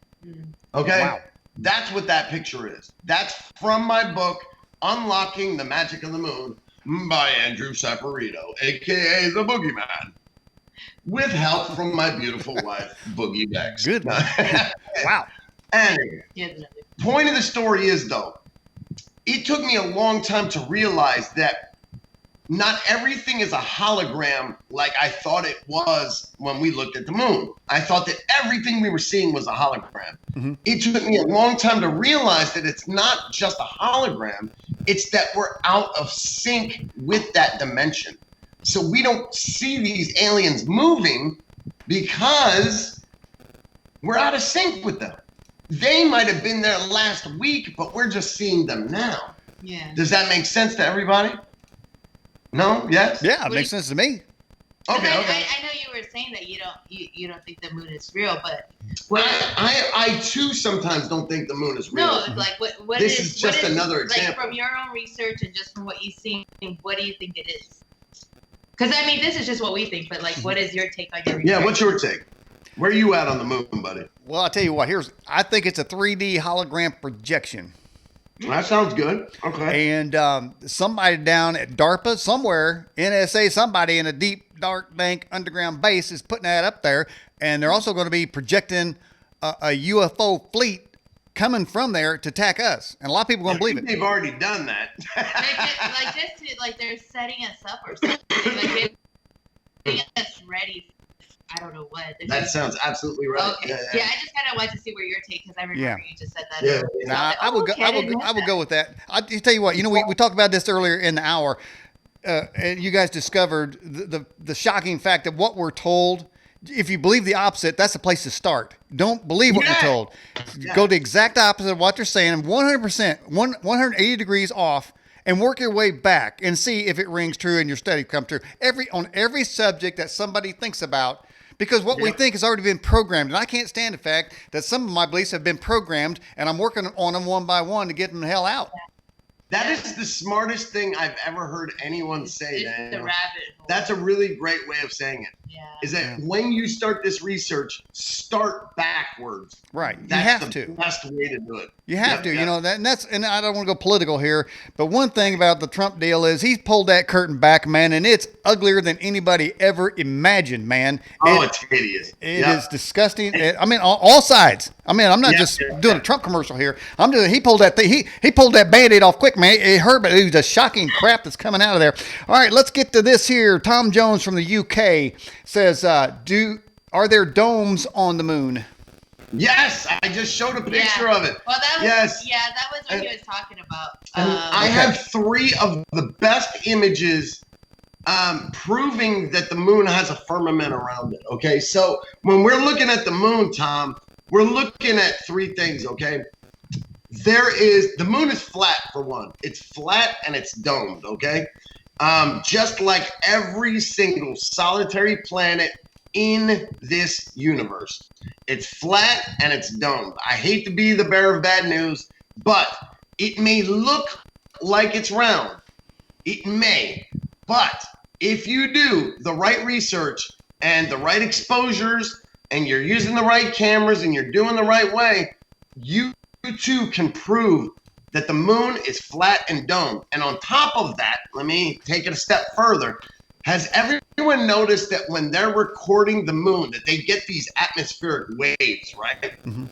Okay? Wow. That's what that picture is. That's from my book, Unlocking the Magic of the Moon, by Andrew Saporito, a.k.a. the Boogie Man, with help from my beautiful wife, Boogie Bexx. Good. Wow. Anyway, point of the story is, though, it took me a long time to realize that not everything is a hologram like I thought it was when we looked at the moon. I thought that everything we were seeing was a hologram. Mm-hmm. It took me a long time to realize that it's not just a hologram. It's that we're out of sync with that dimension. So we don't see these aliens moving because we're out of sync with them. they might have been there last week, but we're just seeing them now. Yeah. Does that make sense to everybody? No? Yes? Yeah, it makes sense to me. Okay, I okay. know you were saying that you don't think the moon is real, but I too sometimes don't think the moon is real. no, like what This is just another example. Like from your own research and just from what you've seen, what do you think it is? Because I mean, this is just what we think, but like, what is your take on your research? Yeah, what's your take? Where are you at on the moon, buddy? Well, I'll tell you what. I think it's a 3D hologram projection. That sounds good. Okay. And somebody down at DARPA, somewhere, NSA, somebody in a deep, dark, dank underground base is putting that up there. And they're also going to be projecting a UFO fleet coming from there to attack us. And a lot of people are going to believe it. They've already done that. like they're setting us up or something. Like they're getting us ready. I don't know what. That sounds absolutely right. Okay. Yeah, I just kind of wanted to see where your take, because I remember you just said that. Yeah. Nah, I would go with that. I'll tell you what. You know, we talked about this earlier in the hour, and you guys discovered the shocking fact that what we're told. If you believe the opposite, that's the place to start. Don't believe what you're told. Go the exact opposite of what they're saying, 100%, 180 degrees off, and work your way back and see if it rings true and your study come true. On every subject that somebody thinks about. Because what we think has already been programmed. And I can't stand the fact that some of my beliefs have been programmed, and I'm working on them one by one to get them the hell out. That is the smartest thing I've ever heard anyone say. It's the rabbit hole. That's a really great way of saying it. Yeah. Is that when you start this research, start backwards. Right. You That's have the to. best way to do it. You have to. You know, and I don't want to go political here, but one thing about the Trump deal is he's pulled that curtain back, man, and it's uglier than anybody ever imagined, man. It's hideous. It is disgusting. I mean, all sides. I mean, I'm not just doing a Trump commercial here. He pulled that thing. He pulled that Band-Aid off quick, man. It hurt, but it was the shocking crap that's coming out of there. All right, let's get to this here. Tom Jones from the UK says, are there domes on the moon? Yes, I just showed a picture of it. Well, that was what he was talking about. I have 3 of the best images proving that the moon has a firmament around it. Okay, so when we're looking at the moon, Tom, we're looking at 3 things. Okay, the moon is flat for one. It's flat and it's domed. Okay, just like every single solitary planet in this universe. It's flat and it's domed. I hate to be the bearer of bad news, but it may look like it's round. It may. But if you do the right research and the right exposures and you're using the right cameras and you're doing the right way, you too can prove that the moon is flat and domed. And on top of that, let me take it a step further. Has everyone noticed that when they're recording the moon, that they get these atmospheric waves, right? Mm-hmm.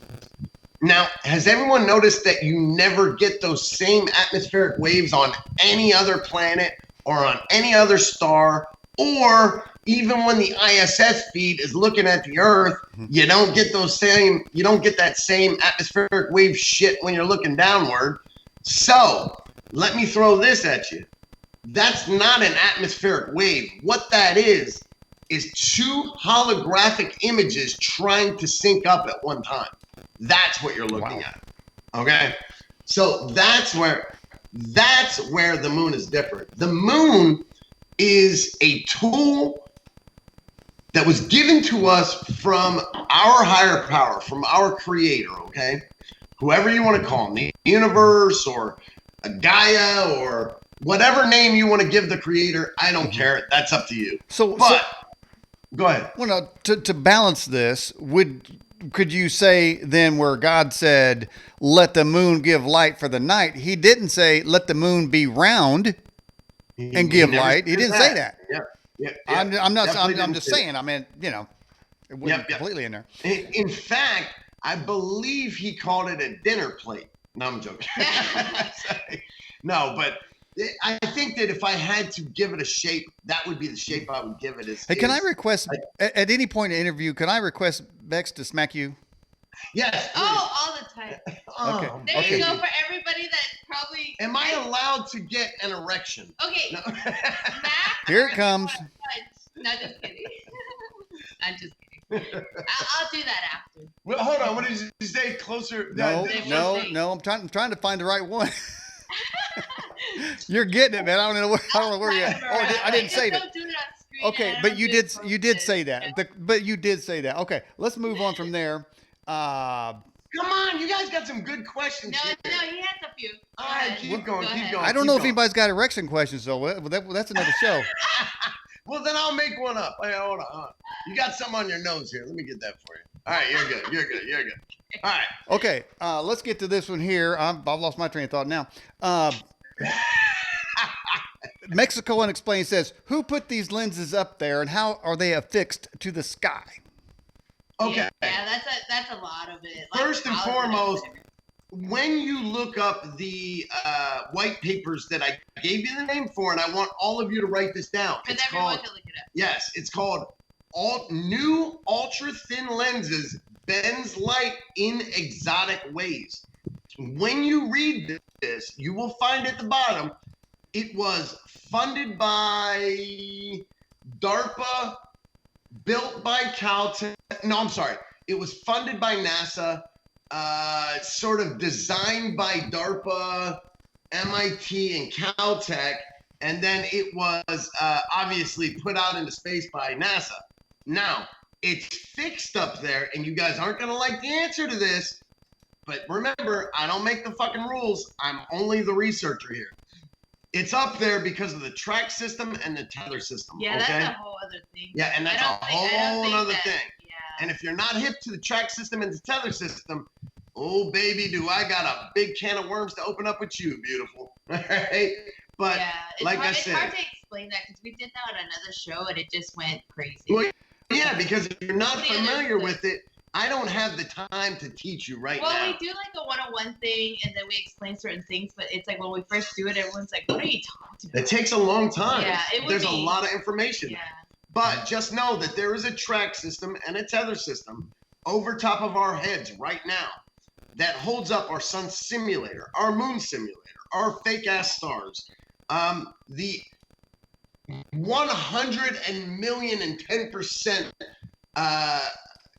Now, has everyone noticed that you never get those same atmospheric waves on any other planet or on any other star, or even when the ISS feed is looking at the Earth, you don't get that same atmospheric wave shit when you're looking downward. So, let me throw this at you. That's not an atmospheric wave. What that is 2 holographic images trying to sync up at one time. That's what you're looking at. Okay? So that's where the moon is different. The moon is a tool that was given to us from our higher power, from our creator, okay? Whoever you want to call him, the universe or a Gaia or whatever name you want to give the creator, I don't care. That's up to you. Go ahead. Well, no, to balance this, could you say then where God said, let the moon give light for the night, he didn't say, let the moon be round and give light. He didn't say that. Yeah. I'm just saying, I mean, you know, it wasn't completely in there. In fact, I believe he called it a dinner plate. No, I'm joking. No, but I think that if I had to give it a shape, that would be the shape I would give it. Hey, can I request, at any point in the interview, can I request Bexx to smack you? Yes. Please. All the time. Okay. There you go for everybody that probably. Am I allowed to get an erection? Okay. No. Matt, Here it comes. No, just kidding. I'm just kidding. I'll do that after. Well, hold on. What did you say? Closer. No. I'm trying to find the right one. You're getting it, man. I don't know where you're at. Oh, I didn't say that. Don't do it on screen. Okay, but you did say that. But you did say that. Okay, let's move on from there. Come on, you guys got some good questions. No, here. he has a few. All right, keep going. I don't know if anybody's got erection questions though. That's another show. Well, then I'll make one up. Hey, hold on. You got something on your nose here. Let me get that for you. All right, you're good. All right. Okay, let's get to this one here. I've lost my train of thought now. Mexico Unexplained says, who put these lenses up there and how are they affixed to the sky? Okay. Yeah, that's a lot of it. First and foremost, when you look up the white papers that I gave you the name for, and I want all of you to write this down. Because everyone can look it up. Yes, it's called New Ultra Thin Lenses Bends Light in Exotic Ways. When you read this, you will find at the bottom, it was funded by DARPA, built by Caltech. No, I'm sorry. It was funded by NASA, sort of designed by DARPA, MIT, and Caltech, and then it was obviously put out into space by NASA. Now, it's fixed up there, and you guys aren't going to like the answer to this, but remember, I don't make the fucking rules. I'm only the researcher here. It's up there because of the track system and the tether system. Yeah, okay? That's a whole other thing. Yeah, and that's a whole other thing. Yeah. And if you're not hip to the track system and the tether system, oh, baby, do I got a big can of worms to open up with you, beautiful. All right? But yeah, like I it's said. hard to explain that because we did that on another show and it just went crazy. Well, yeah, because if you're not familiar with it, I don't have the time to teach you now. Well, we do like a one-on-one thing, and then we explain certain things, but it's like when we first do it, everyone's like, what are you talking about? It takes a long time. Yeah, There's a lot of information. Yeah. But just know that there is a track system and a tether system over top of our heads right now that holds up our sun simulator, our moon simulator, our fake-ass stars, the 110%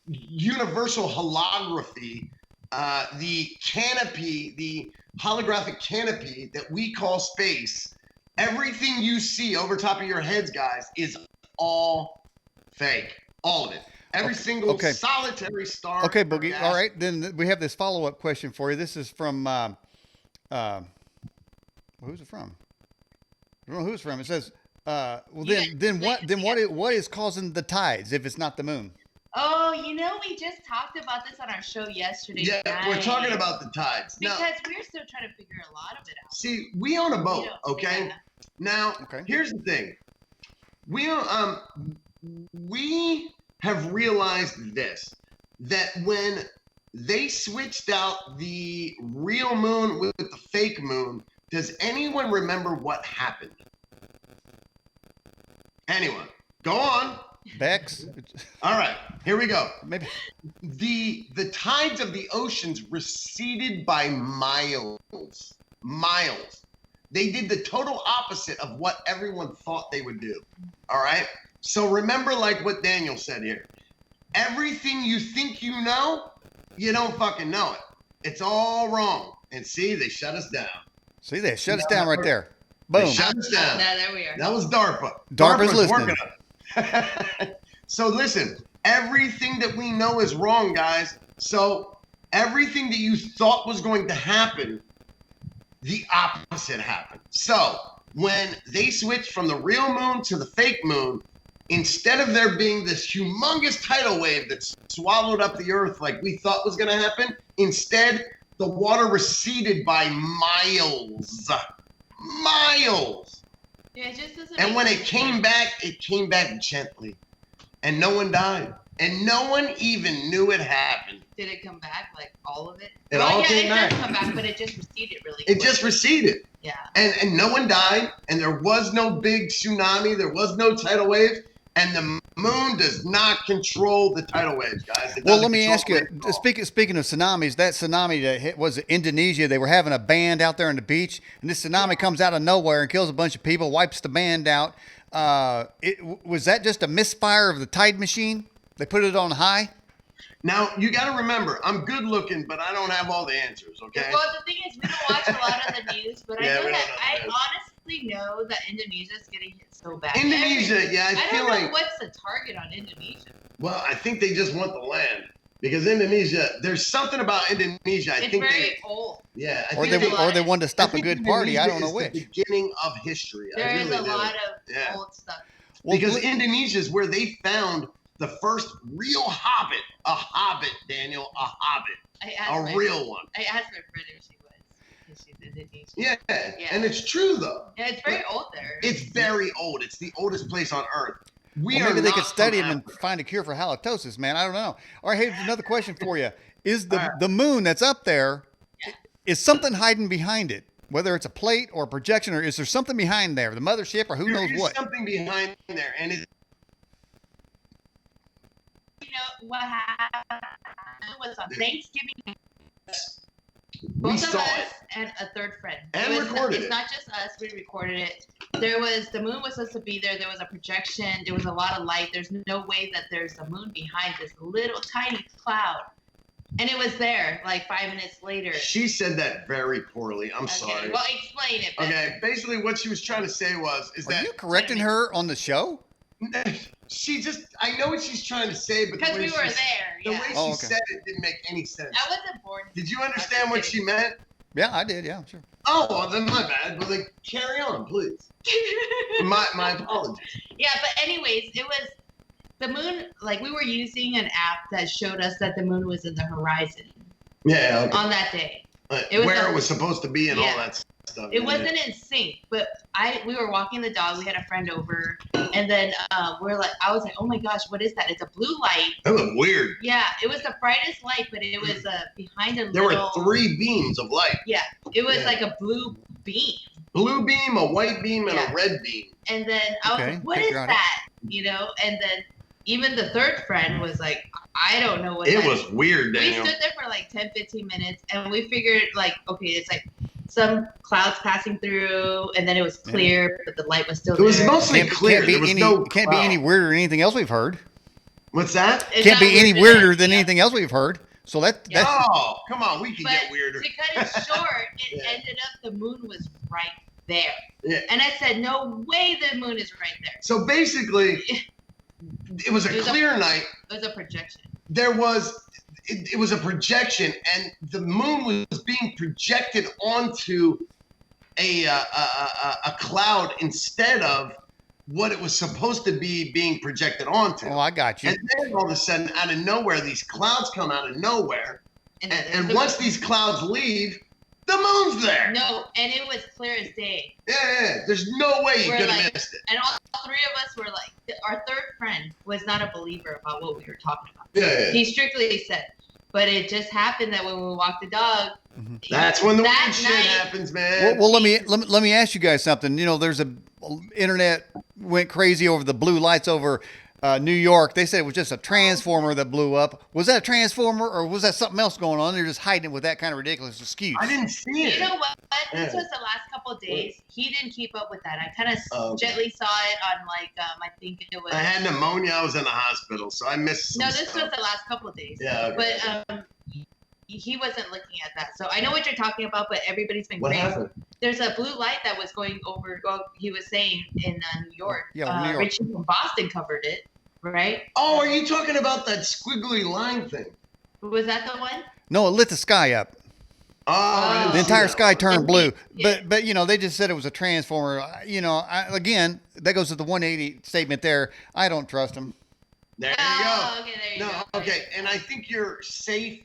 universal holography, the canopy, the holographic canopy that we call space. Everything you see over top of your heads, guys, is all fake. All of it. Every single solitary star. Okay, Boogie. All right. Then we have this follow-up question for you. This is from, who's it from? I don't know who it's from. It says, what is causing the tides if it's not the moon? Oh, we just talked about this on our show yesterday. Yeah, we're talking about the tides. Because we're still trying to figure a lot of it out. See, we own a boat, okay? Yeah. Now, here's the thing. We have realized this, that when they switched out the real moon with the fake moon, does anyone remember what happened? Anyone? Go on. Bexx. All right, here we go. Maybe the tides of the oceans receded by miles. Miles. They did the total opposite of what everyone thought they would do. All right? So remember, like what Daniel said here. Everything you think you know, you don't fucking know it. It's all wrong. And see, they shut us down. See, they shut us down right there. Boom. They shut us down. There we are. That was DARPA. DARPA's listening. Working on it. So listen, everything that we know is wrong, guys. So everything that you thought was going to happen, the opposite happened. So when they switched from the real moon to the fake moon, instead of there being this humongous tidal wave that swallowed up the earth like we thought was going to happen, instead the water receded by miles. Miles. Yeah, it just doesn't. And when it came back gently. And no one died. And no one even knew it happened. Did it come back, like all of it? It all came back. It did come back, but it just receded really It quick. just receded. Yeah. And no one died. And there was no big tsunami. There was no tidal wave. And the moon does not control the tidal waves, guys. Well, let me ask you, speaking of tsunamis, that tsunami that hit, was it Indonesia? They were having a band out there on the beach, and this tsunami comes out of nowhere and kills a bunch of people, wipes the band out. Was that just a misfire of the tide machine? They put it on high? Now, you got to remember, I'm good looking, but I don't have all the answers, okay? Well, the thing is, we don't watch a lot of the news, but Yeah, I know we don't that know the news. honestly know that Indonesia's getting hit so bad. Indonesia, yeah, I I feel don't know like, what's the target on Indonesia. well, I think they just want the land. Because Indonesia, there's something about Indonesia. It's very old. Yeah, I Or think they wanted to I stop a think good party. I don't know Indonesia is which. the beginning of history. There I is really a do. lot of Yeah. old stuff. Well, Because Indonesia is where they found the first real hobbit. A hobbit, Daniel, a hobbit. A real one. I asked my friend if she was, because she's Indonesian. Yeah, and it's true though. Yeah, it's very old there. It's very old. It's the oldest place on earth. Well, maybe they could study him and find a cure for halitosis, man. I don't know. All right, here's another question for you. Is the moon that's up there, is something hiding behind it? Whether it's a plate or a projection, or is there something behind there? The mothership or who knows what? Something behind there. And it's, you know, what happened was on Thanksgiving. we Both saw of it. us and a third friend. And recorded It's it. not just us. We recorded it. The moon was supposed to be there. There was a projection. There was a lot of light. There's no way that there's a moon behind this little tiny cloud. And it was there like 5 minutes later. She said that very poorly. I'm Okay, sorry. well, explain it. Okay, basically what she was trying to say is Are that you correcting her on the show? she just, I know what she's trying to say, but Because the way we were she, there. the Yeah. way she Oh, okay. said it didn't make any sense. I wasn't born. Did you understand what she meant? Yeah, I did. Yeah, sure. Oh, well, then my bad. Well, then carry on, please. My apologies. Yeah, but anyways, it was the moon. Like we were using an app that showed us that the moon was in the horizon Yeah, okay. on that day. But it was where a- it was supposed to be and Yeah. all that stuff. It wasn't in sync, but we were walking the dog. We had a friend over, and then I was like, oh my gosh, what is that? It's a blue light. That was weird. Yeah, it was the brightest light, but it was behind a There little. were 3 beams of light. Yeah, it was Yeah. like a blue beam, Blue beam, a white beam, and Yeah. a red beam. and then I was Okay, like, what is figure out it. that? You know, and then even the third friend was like, I don't know what. It that was is. weird, We Daniel. stood there for like 10-15 minutes, and we figured like, okay, it's like some clouds passing through, and then it was clear, but the light was still It was there. mostly clear. Can't be There was any, no can't be any cloud. weirder than anything else we've heard. What's that? It's Can't not be any weirder weirder than yeah. anything else we've heard. So that Yeah. Oh, come on. We can But get weirder. to cut it short, it Yeah. ended up the moon was right there. Yeah. And I said, no way the moon is right there. So basically, it was a It was clear night. It was a projection. There was, it was a projection, and the moon was being projected onto a cloud instead of what it was supposed to be being projected onto. Oh, I got you. And then all of a sudden, out of nowhere, these clouds come out of nowhere. And the- once these clouds leave, the moon's there. No, and it was clear as day. Yeah. There's no way you We're could have like- missed it. And all three of us were like, our third friend was not a believer about what we were talking about. Yeah. He strictly said, but it just happened that when we walked the dog, That's when the that weird shit night- happens, man. Well, let me ask you guys something. You know, there's internet went crazy over the blue lights over New York. They said it was just a transformer that blew up. Was that a transformer, or was that something else going on? They're just hiding it with that kind of ridiculous excuse. I didn't see it. you know what? This Yeah. was the last couple of days. He didn't keep up with that. I kind of Oh, okay. gently saw it on like I think it was. I had pneumonia. I was in the hospital, so I missed some No, this stuff. was the last couple of days. Yeah, okay. But he wasn't looking at that. So I know what you're talking about, but everybody's been What crazy. happened? There's a blue light that was going over. Well, he was saying in New York. Yeah, New York. Richie from Boston covered it, right? Oh, are you talking about that squiggly line thing? Was that the one? No, it lit the sky up. Oh, I didn't The see entire that sky one. turned blue. Yeah. But you know, they just said it was a transformer. You know, again, that goes to the 180 statement there. I don't trust them. There you Oh, go. okay, there you No, go. okay, and I think you're safe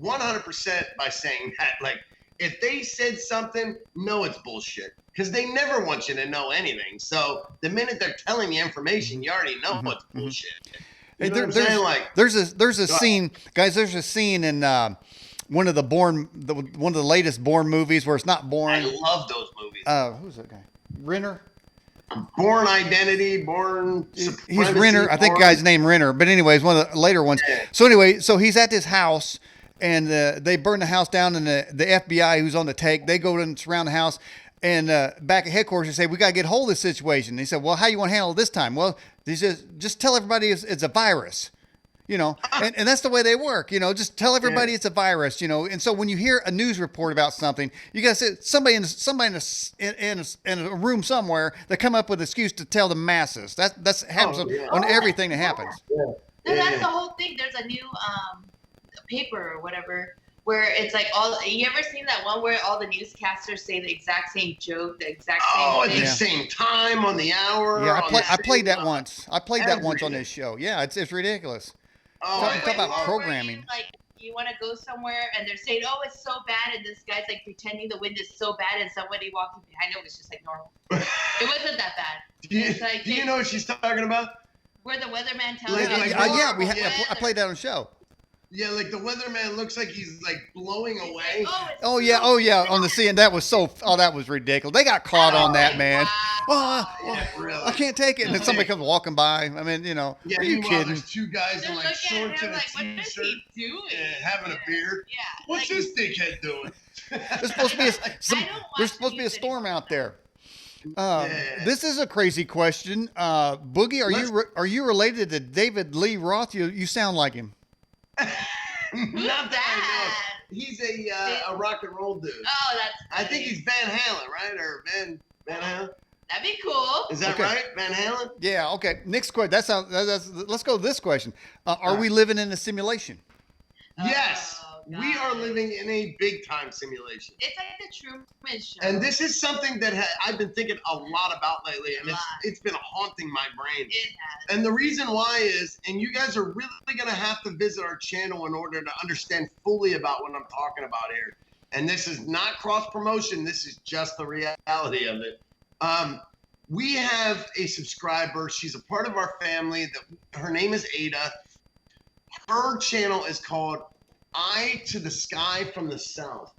100% by saying that. Like, if they said something, no, it's bullshit. Because they never want you to know anything. So the minute they're telling you information, you already know it's bullshit. You know what I'm saying? Like, There's a scene, guys. There's a scene in one of the latest Bourne movies where it's not I Bourne. love those movies. Who's that guy? Renner. Born Identity, Born He's Supremacy. Renner. I think the Born- guy's name Renner. But anyways, one of the later ones. Yeah. So anyway, so he's at this house, and they burn the house down, and the FBI who's on the take, they go and surround the house. And back at headquarters, they say, we got to get hold of this situation. They said, well, how you want to handle it this time? Well, they just tell everybody it's a virus. You know, and that's the way they work. You know, just tell everybody it's a virus. You know, and so when you hear a news report about something, you gotta say somebody in a room somewhere that come up with an excuse to tell the masses. That's happens on everything that happens. No, that's the whole thing. There's a new paper or whatever where it's like all. You ever seen that one where all the newscasters say the exact same joke, the exact same thing? At the same time on the hour. Yeah, I played that once. I played that once on this show. Yeah, it's ridiculous. Talk about programming. Like you want to go somewhere and they're saying, "Oh, it's so bad," and this guy's like pretending the wind is so bad, and somebody walking behind him was just like normal. It wasn't that bad. Do you know what she's talking about? Where the weatherman tells I played that on the show. Yeah, like the weatherman looks like he's like blowing away. Like, oh yeah, on the scene. That was that was ridiculous. They got caught on that, man. Wow. Really. I can't take it. And then somebody comes walking by. I mean, you know, are you kidding? There's two guys in like shorts and a t-shirt. What is he doing? Having a beer. Yeah. What's this dickhead doing? There's supposed to be a storm out there. This is a crazy question. Boogie, are you related to David Lee Roth? You sound like him. Not that I know. He's a rock and roll dude. Oh, that's funny. I think he's Van Halen, right? Or Van Halen? That'd be cool. Is that right? Van Halen? Yeah, okay. Next question. Let's go to this question. Are we living in a simulation? Yes. We are living in a big-time simulation. It's like the Truman Show. And this is something that I've been thinking a lot about lately, and it's been haunting my brain. It has. And the reason why is, and you guys are really going to have to visit our channel in order to understand fully about what I'm talking about here. And this is not cross-promotion. This is just the reality of it. We have a subscriber. She's a part of our family. Her name is Ada. Her channel is called Eye to the Sky from the South.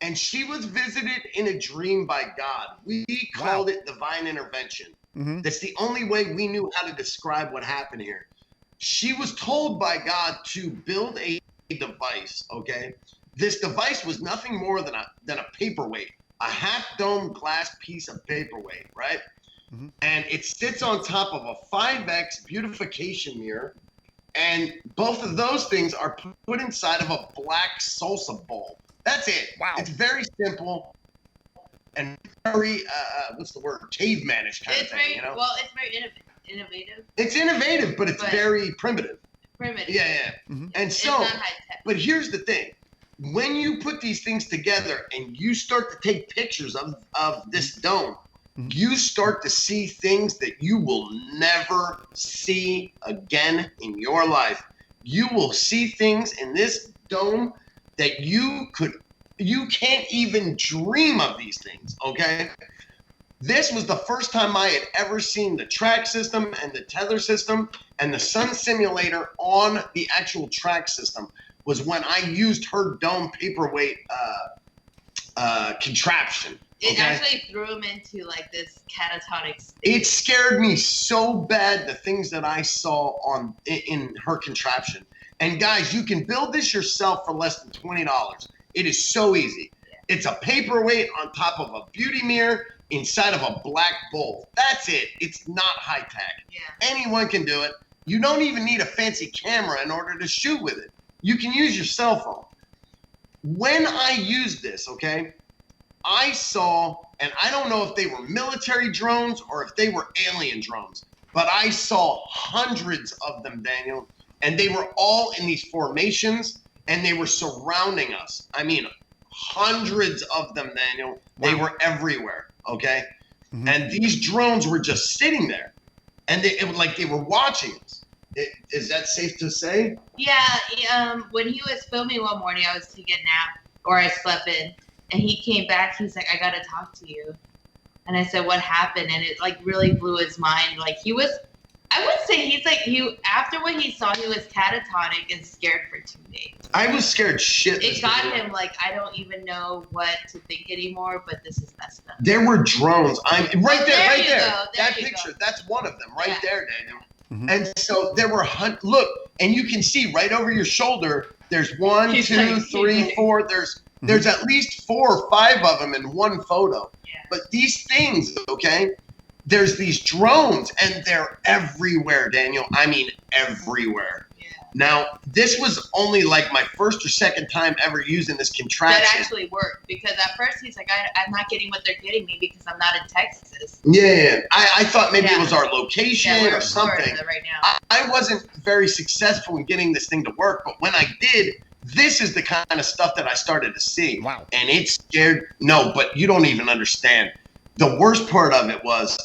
And she was visited in a dream by God. We called it divine intervention. Mm-hmm. That's the only way we knew how to describe what happened here. She was told by God to build a device, okay? This device was nothing more than a paperweight, a half-dome glass piece of paperweight, right? Mm-hmm. And it sits on top of a 5X beautification mirror. And both of those things are put inside of a black salsa bowl. That's it. Wow. It's very simple and very, what's the word? Cavemanish kind of thing, you know? Well, it's very innovative. It's innovative, but it's very primitive. Primitive. Yeah. Mm-hmm. And so, it's not high-tech. But here's the thing. When you put these things together and you start to take pictures of this dome, you start to see things that you will never see again in your life. You will see things in this dome that you can't even dream of these things, okay? This was the first time I had ever seen the track system and the tether system and the sun simulator on the actual track system was when I used her dome paperweight contraption. It actually threw him into like this catatonic state. It scared me so bad, the things that I saw in her contraption. And guys, you can build this yourself for less than $20. It is so easy. Yeah. It's a paperweight on top of a beauty mirror inside of a black bowl. That's it. It's not high tech. Yeah. Anyone can do it. You don't even need a fancy camera in order to shoot with it. You can use your cell phone. When I used this, okay, I saw, and I don't know if they were military drones or if they were alien drones, but I saw hundreds of them, Daniel, and they were all in these formations, and they were surrounding us. I mean, hundreds of them, Daniel. Wow. They were everywhere, okay? Mm-hmm. And these drones were just sitting there, and it was like they were watching us. Is that safe to say? Yeah, when he was filming one morning, I was taking a nap, or I slept in. And he came back, he's like, I gotta talk to you. And I said, what happened? And it like really blew his mind. Like I would say he's like, after what he saw, he was catatonic and scared for 2 days. I was scared shit. It got him like, I don't even know what to think anymore, but this is messed up. There were drones. Right there. That picture, that's one of them right there, Daniel. Mm-hmm. And so there were, look, and you can see right over your shoulder, there's 1, 2, 3, 4, there's at least 4 or 5 of them in one photo. Yeah. But these things, okay, there's these drones, and they're everywhere, Daniel. I mean, everywhere. Yeah. Now, this was only like my first or second time ever using this contraption. That actually worked, because at first he's like, I'm not getting what they're getting me because I'm not in Texas. Yeah. I thought maybe it was our location or something. Right now. I wasn't very successful in getting this thing to work, but when I did, this is the kind of stuff that I started to see. Wow. And it scared. No, but you don't even understand. The worst part of it was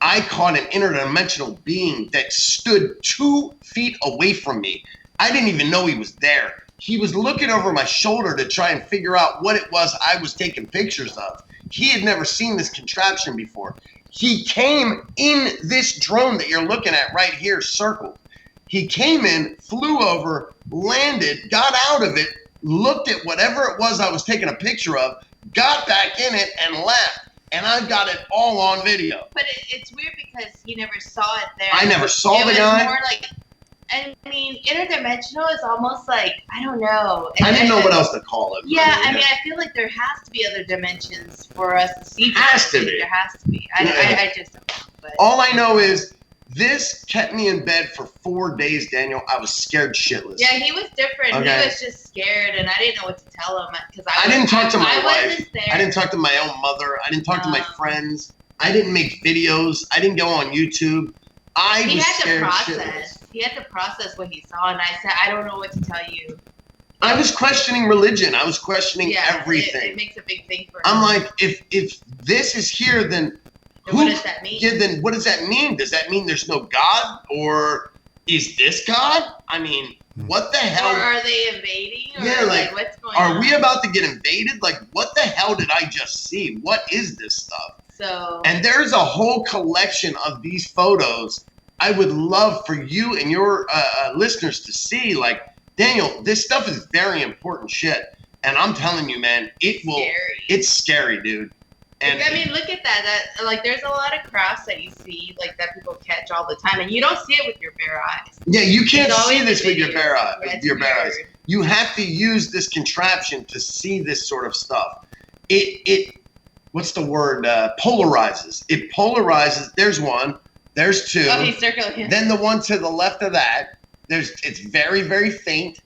I caught an interdimensional being that stood 2 feet away from me. I didn't even know he was there. He was looking over my shoulder to try and figure out what it was I was taking pictures of. He had never seen this contraption before. He came in this drone that you're looking at right here, circled. He came in, flew over, landed, got out of it, looked at whatever it was I was taking a picture of, got back in it, and left. And I've got it all on video. But it's weird because he never saw it there. I never saw the guy. It was more like, I mean, interdimensional is almost like, I don't know. I didn't know what else to call it. Yeah, I mean, I feel like there has to be other dimensions for us to see. Has to be. There has to be. I just don't know. But. All I know is this kept me in bed for 4 days, Daniel. I was scared shitless. Yeah, he was different. Okay. He was just scared, and I didn't know what to tell him because I didn't talk to my wife. Wasn't there. I didn't talk to my own mother. I didn't talk to my friends. I didn't make videos. I didn't go on YouTube. He was had scared to process. shitless. He had to process what he saw, and I said, I don't know what to tell you. I was questioning religion. I was questioning everything. It makes a big thing for him. I'm like, if this is here, then what does that mean? Yeah, then what does that mean? Does that mean there's no God, or is this God? I mean, what the hell? Or are they invading? Or yeah, like what's going on? Are we about to get invaded? Like, what the hell did I just see? What is this stuff? So. And there's a whole collection of these photos. I would love for you and your listeners to see. Like, Daniel, this stuff is very important shit. And I'm telling you, man, it's scary, dude. And I mean, look at that. Like, there's a lot of crafts that you see, like, that people catch all the time, and you don't see it with your bare eyes. Yeah, you can't see this with your bare eyes. Yeah, You have to use this contraption to see this sort of stuff. It what's the word? Polarizes. It polarizes. There's one. There's two. Oh, he's circling. Then the one to the left of that. It's very, very faint.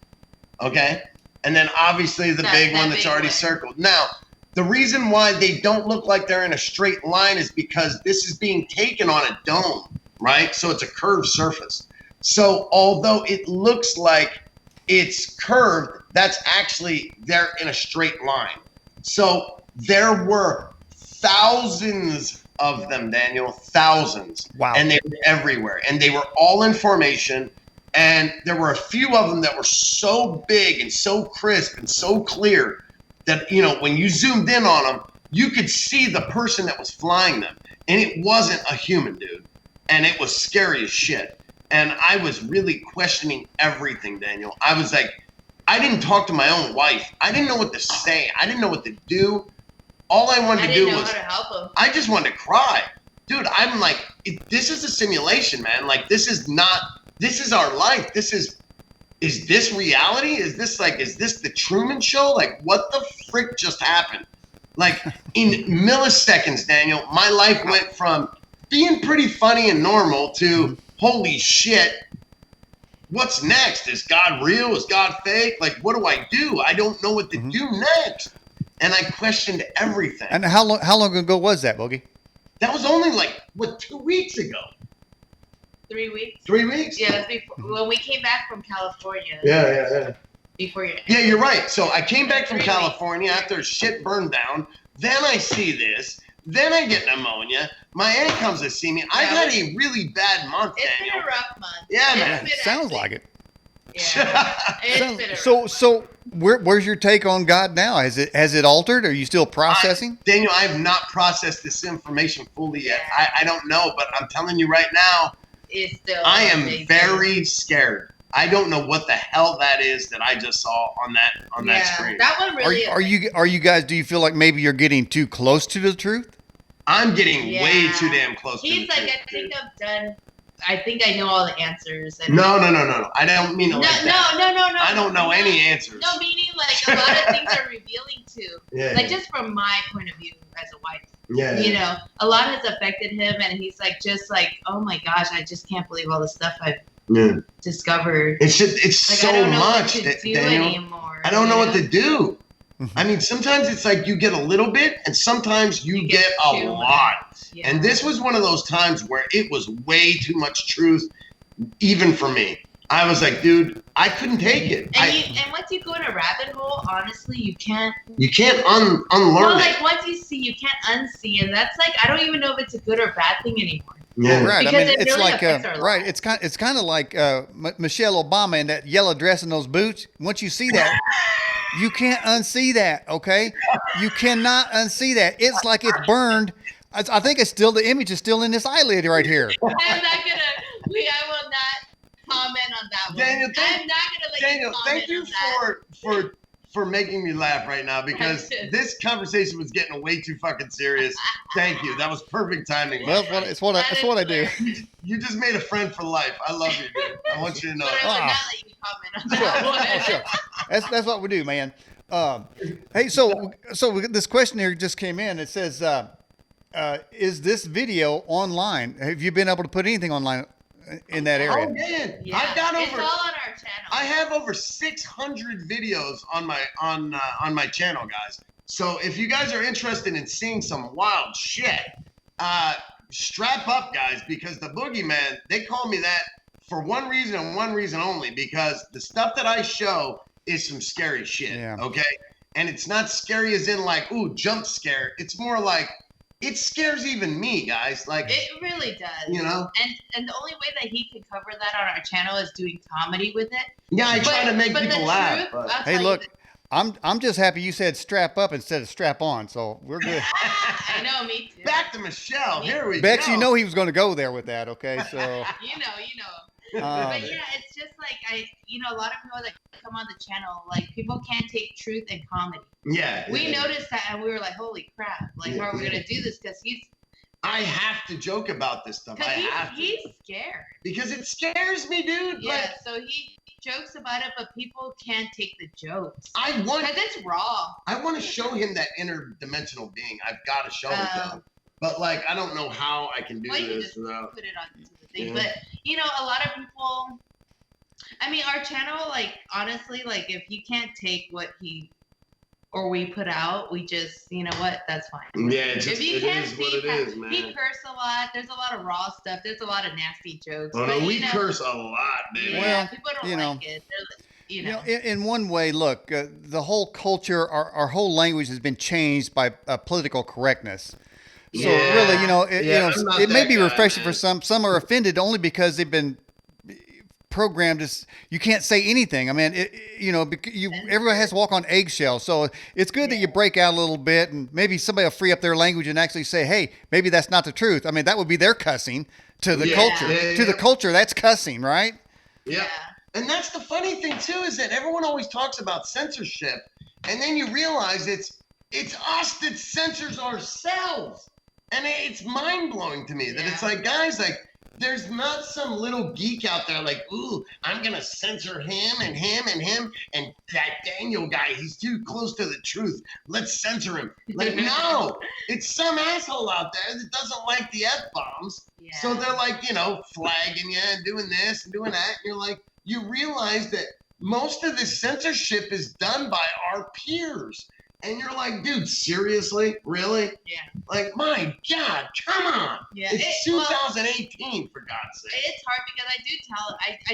Okay, and then obviously the big one that's already circled. Now, the reason why they don't look like they're in a straight line is because this is being taken on a dome, right? So it's a curved surface. So although it looks like it's curved, that's actually they're in a straight line. So there were thousands of them, Daniel, thousands. Wow. And they were everywhere. And they were all in formation. And there were a few of them that were so big and so crisp and so clear that, you know, when you zoomed in on them, you could see the person that was flying them. And it wasn't a human, dude. And it was scary as shit. And I was really questioning everything, Daniel. I was like, I didn't talk to my own wife. I didn't know what to say. I didn't know what to do. All I wanted to do was, how to help him. I just wanted to cry. Dude, I'm like, this is a simulation, man. Like, this is our life. Is this reality? Is this the Truman Show? Like, what the frick just happened? Like, in milliseconds, Daniel, my life went from being pretty funny and normal to, holy shit, what's next? Is God real? Is God fake? Like, what do I do? I don't know what to do next. And I questioned everything. And how long ago was that, Boogie? That was only 2 weeks ago. 3 weeks? 3 weeks? Yeah, that's before when we came back from California. Yeah. Before you. Yeah, you're right. So I came back from California after shit burned down. Then I see this. Then I get pneumonia. My aunt comes to see me. I've had a really bad month, It's Daniel. been a rough month. Yeah, man. Sounds like it. Yeah. It's been a rough month. So where's your take on God now? Has it altered? Are you still processing? Daniel, I have not processed this information fully yet. I don't know, but I'm telling you right now, It's still I am amazing. very scared. I don't know what the hell that is that I just saw on that screen. That one really. Are you guys? Do you feel like maybe you're getting too close to the truth? I'm getting way too damn close to the He's like, truth. I think I'm done. I think I know all the answers. And No. I don't mean it like that. No. I don't know any answers. No, meaning like a lot of things are revealing too. Yeah. Like just from my point of view as a wife. Yeah. You know, a lot has affected him, and he's like, just like, oh my gosh, I just can't believe all the stuff discovered. It's Like, so I don't know much, what to do Daniel. anymore. I don't know what to do. I mean, sometimes it's like you get a little bit, and sometimes you get a lot. Yeah. And this was one of those times where it was way too much truth, even for me. I was like, dude, I couldn't take it. And once you go in a rabbit hole, honestly, you can't. You can't unlearn Well, it. like once you see, you can't unsee, and that's like I don't even know if it's a good or bad thing anymore. Yeah. Right. Because I mean, it it's really like affects our right. lives. It's kind of like Michelle Obama in that yellow dress and those boots. Once you see that, you can't unsee that. Okay, you cannot unsee that. It's like it's burned. I think it's still the image is still in this eyelid right here. I'm not gonna. I will not comment on that one. Daniel, I'm not gonna let Daniel, you comment thank you on that. for making me laugh right now because this conversation was getting way too fucking serious. Thank you. That was perfect timing. Well, it's what I do. You just made a friend for life. I love you, dude. I want you to know. But I would not let you comment on that one. Oh, sure. That's what we do, man. Hey, so this question here just came in. It says, "Is this video online? Have you been able to put anything online in that area?" Oh man, Yeah, I've got it's over. all on our channel. I have over 600 videos on my channel, guys. So if you guys are interested in seeing some wild shit, strap up, guys, because the Boogeyman, they call me that for one reason and one reason only, because the stuff that I show is some scary shit. Yeah. Okay, and it's not scary as in like, ooh, jump scare. It's more like it scares even me, guys. Like It really does. you know. And the only way that he can cover that on our channel is doing comedy with it. Yeah, I try to make but people the laugh. truth, But I'll Hey, tell you look, the- I'm just happy you said strap up instead of strap on, so we're good. I know, me too. back to Michelle. Here we Bex, go. you know he was going to go there with that, okay? So, You know. But yeah, it's just like a lot of people that come on the channel, like people can't take truth and comedy. Yeah. We noticed that and we were like, holy crap! Like, how are we gonna do this? Because I have to joke about this stuff. I have to. he's scared. Because it scares me, dude. Yeah, Like, so he jokes about it, but people can't take the jokes. I want Because it's raw. to show him that interdimensional being. I've got to show it to him. But like, I don't know how I can do Well, you can this just without. put it onto the thing. Yeah. But a lot of people. I mean, our channel, like honestly, like if you can't take what we put out, we just, you know what, that's fine. Yeah, If you can't see, man. he curse a lot. There's a lot of raw stuff. There's a lot of nasty jokes. Oh but, no, we curse a lot, dude. Yeah, Well, people don't you know. like it. They're, you know, in one way, look, the whole culture, our whole language has been changed by political correctness. So Yeah. really, I'm not it may that be guy, refreshing man. for some. Some are offended only because they've been programmed as you can't say anything. I mean, everybody has to walk on eggshells. So it's good that you break out a little bit, and maybe somebody will free up their language and actually say, "Hey, maybe that's not the truth." I mean, that would be their cussing to the Yeah. culture. Yeah, To the yeah. cussing, that's cussing, right? Yeah. And that's the funny thing too, is that everyone always talks about censorship, and then you realize it's us that censors ourselves. And it's mind blowing to me that it's like, guys, like there's not some little geek out there like, ooh, I'm gonna censor him and him and him and that Daniel guy, he's too close to the truth. Let's censor him. Like, no, it's some asshole out there that doesn't like the F-bombs. Yeah. So they're like, flagging you and doing this and doing that. And you're like, you realize that most of this censorship is done by our peers. And you're like, dude, seriously? Really? Yeah. Like, my God, come on. Yeah. It's 2018, for God's sake. It's hard because I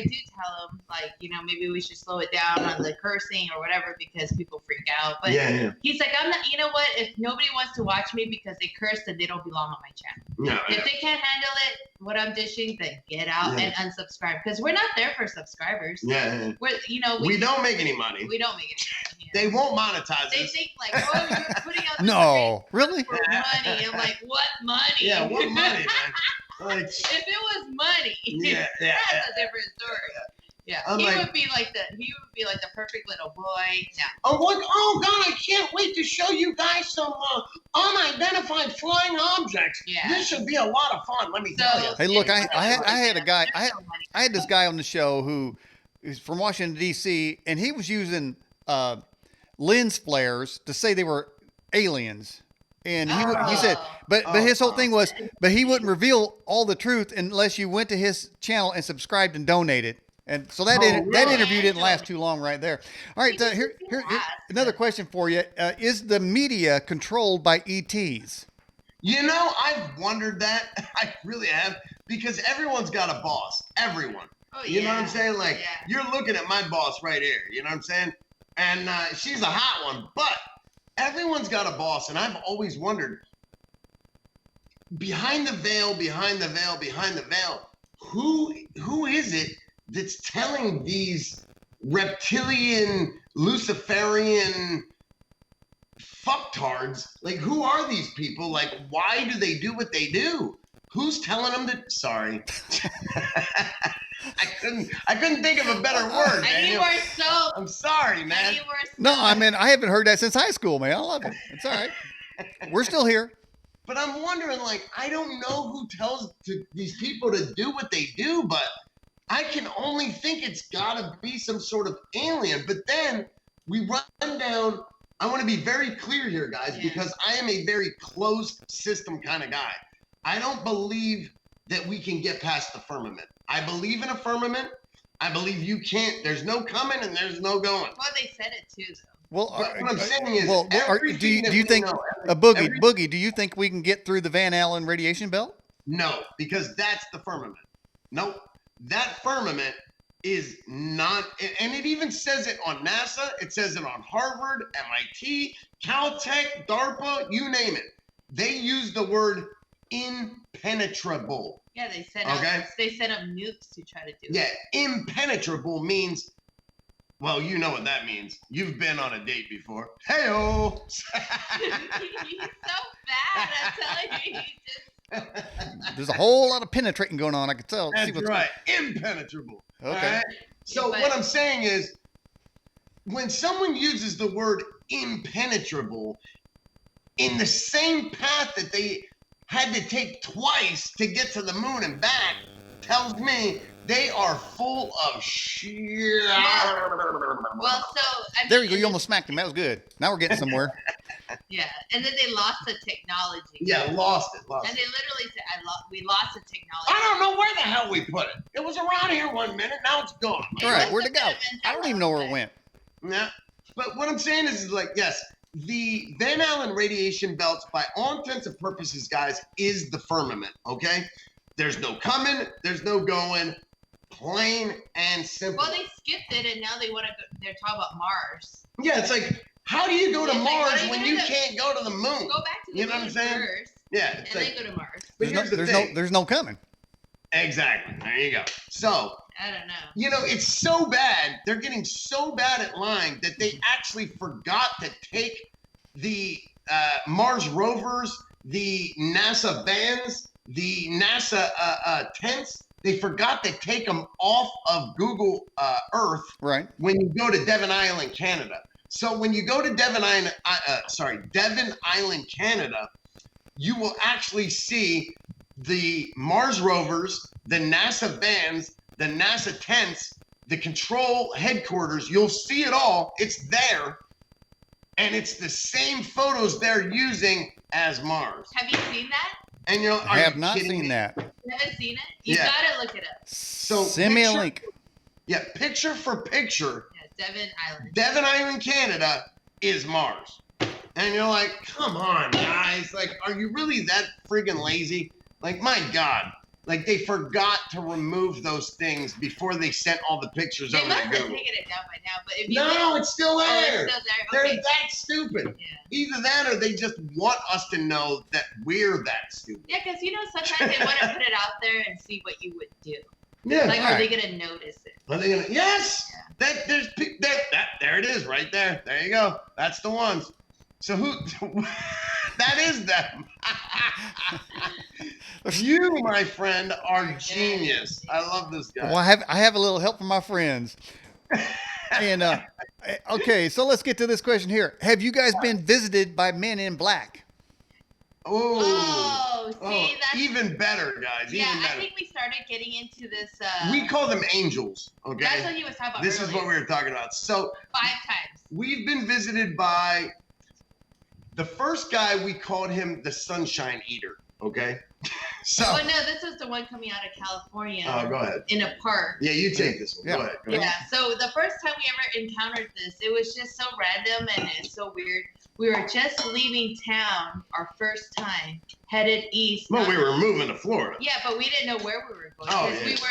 do tell him, like, maybe we should slow it down on the cursing or whatever because people freak out. But Yeah. he's like, I'm not, you know what? If nobody wants to watch me because they curse, then they don't belong on my channel. No. If they can't handle it, what I'm dishing, then get out and unsubscribe. Because we're not there for subscribers. Yeah. We're, We don't make any money. We don't make any money. They won't monetize They us. think like, oh, you're putting out this No, really? for money. I'm like, what money? Yeah, what money, man? Like, If it was money, yeah. that's a different story. Yeah, I'm he like- would be like the perfect little boy. No. I'm like, oh God, I can't wait to show you guys some unidentified flying objects. Yeah. This should be a lot of fun, let me tell you. Hey, look, I had a guy, There's no money. I had this guy on the show who is from Washington D.C. and he was using lens flares to say they were aliens. And he said, but his whole thing was, but he wouldn't reveal all the truth unless you went to his channel and subscribed and donated. And so that that interview didn't last too long right there. All right, here another question for you. Is the media controlled by ETs? You know, I've wondered that. I really have, because everyone's got a boss. Everyone. Oh, you know what I'm saying? Like, you're looking at my boss right here. You know what I'm saying? And she's a hot one, but everyone's got a boss. And I've always wondered, behind the veil, who is it that's telling these reptilian, Luciferian fucktards, like, who are these people? Like, why do they do what they do? Who's telling them to? Sorry, I couldn't think of a better word. I'm sorry, man. No, I mean, I haven't heard that since high school, man. I love it. It's all right. We're still here. But I'm wondering, like, I don't know who tells these people to do what they do, but I can only think it's got to be some sort of alien. But then we run down. I want to be very clear here, guys, because I am a very closed system kind of guy. I don't believe that we can get past the firmament. I believe in a firmament. I believe you can't. There's no coming and there's no going. Well, they said it too, though. Well, what I'm saying is, do you think Boogie? Do you think we can get through the Van Allen radiation belt? No, because that's the firmament. Nope, that firmament is not, and it even says it on NASA. It says it on Harvard, MIT, Caltech, DARPA, you name it. They use the word impenetrable. Yeah, they sent up nukes to try to do it. Yeah, impenetrable means, well, you know what that means. You've been on a date before. Hey-oh! He's so bad, I'm telling you. He just... There's a whole lot of penetrating going on, I can tell. That's right, impenetrable. Okay. Right? So what I'm saying is, when someone uses the word impenetrable in the same path that they had to take twice to get to the moon and back, tells me they are full of shit. Well, so there you go. You almost smacked him. That was good. Now we're getting somewhere. Yeah, and then they lost the technology. Yeah, lost it. And they literally said, we lost the technology. I don't know where the hell we put it. It was around here one minute. Now it's gone. All right, where'd it go? I don't even know where it went. Yeah, but what I'm saying is like, yes, the Van Allen radiation belts, by all intents and purposes, guys, is the firmament. Okay, there's no coming, there's no going. Plain and simple. Well, they skipped it, and now they're talking about Mars. Yeah, it's like, how do you go to Mars when you can't go to the moon? Go back to the moon first. Yeah, and then go to Mars. But there's no coming. Exactly. There you go. So I don't know. You know, it's so bad. They're getting so bad at lying that they actually forgot to take the Mars rovers, the NASA vans, the NASA tents. They forgot to take them off of Google Earth when you go to Devon Island, Canada. So when you go to Devon Island, Canada, you will actually see the Mars rovers, the NASA vans, the NASA tents, the control headquarters. You'll see it all. It's there. And it's the same photos they're using as Mars. Have you seen that? And you know, I have not seen that. You haven't seen it? You gotta look it up. So send me a link. Yeah, picture for picture. Yeah, Devon Island. Devon Island, Canada is Mars. And you're like, come on, guys. Like, are you really that friggin' lazy? Like, my God. Like, they forgot to remove those things before they sent all the pictures over to Google. They must have taken it down by now. But if you it's still there. It's still there. Okay. They're that stupid. Yeah. Either that or they just want us to know that we're that stupid. Yeah, because, you know, sometimes they want to put it out there and see what you would do. Yeah. Like, are they going to notice it? Are they going to? Yes. Yeah. There it is right there. There you go. That's the ones. So who? That is them. You, my friend, are genius. I love this guy. Well, I have a little help from my friends. And okay, so let's get to this question here. Have you guys been visited by men in black? Oh, see, that's even better, guys. Yeah, even better. I think we started getting into this. We call them angels. Okay, that's what he was talking about. This is what we were talking about. So 5 times. We've been visited by The first guy, we called him the Sunshine Eater. Okay. So. Oh no, this was the one coming out of California. Oh, go ahead. In a park. Yeah, you take this one. Yeah. Go ahead. Go ahead. Yeah. So the first time we ever encountered this, it was just so random and it's so weird. We were just leaving town our first time, headed east. Well, we were moving to Florida. Yeah, but we didn't know where we were going Oh, because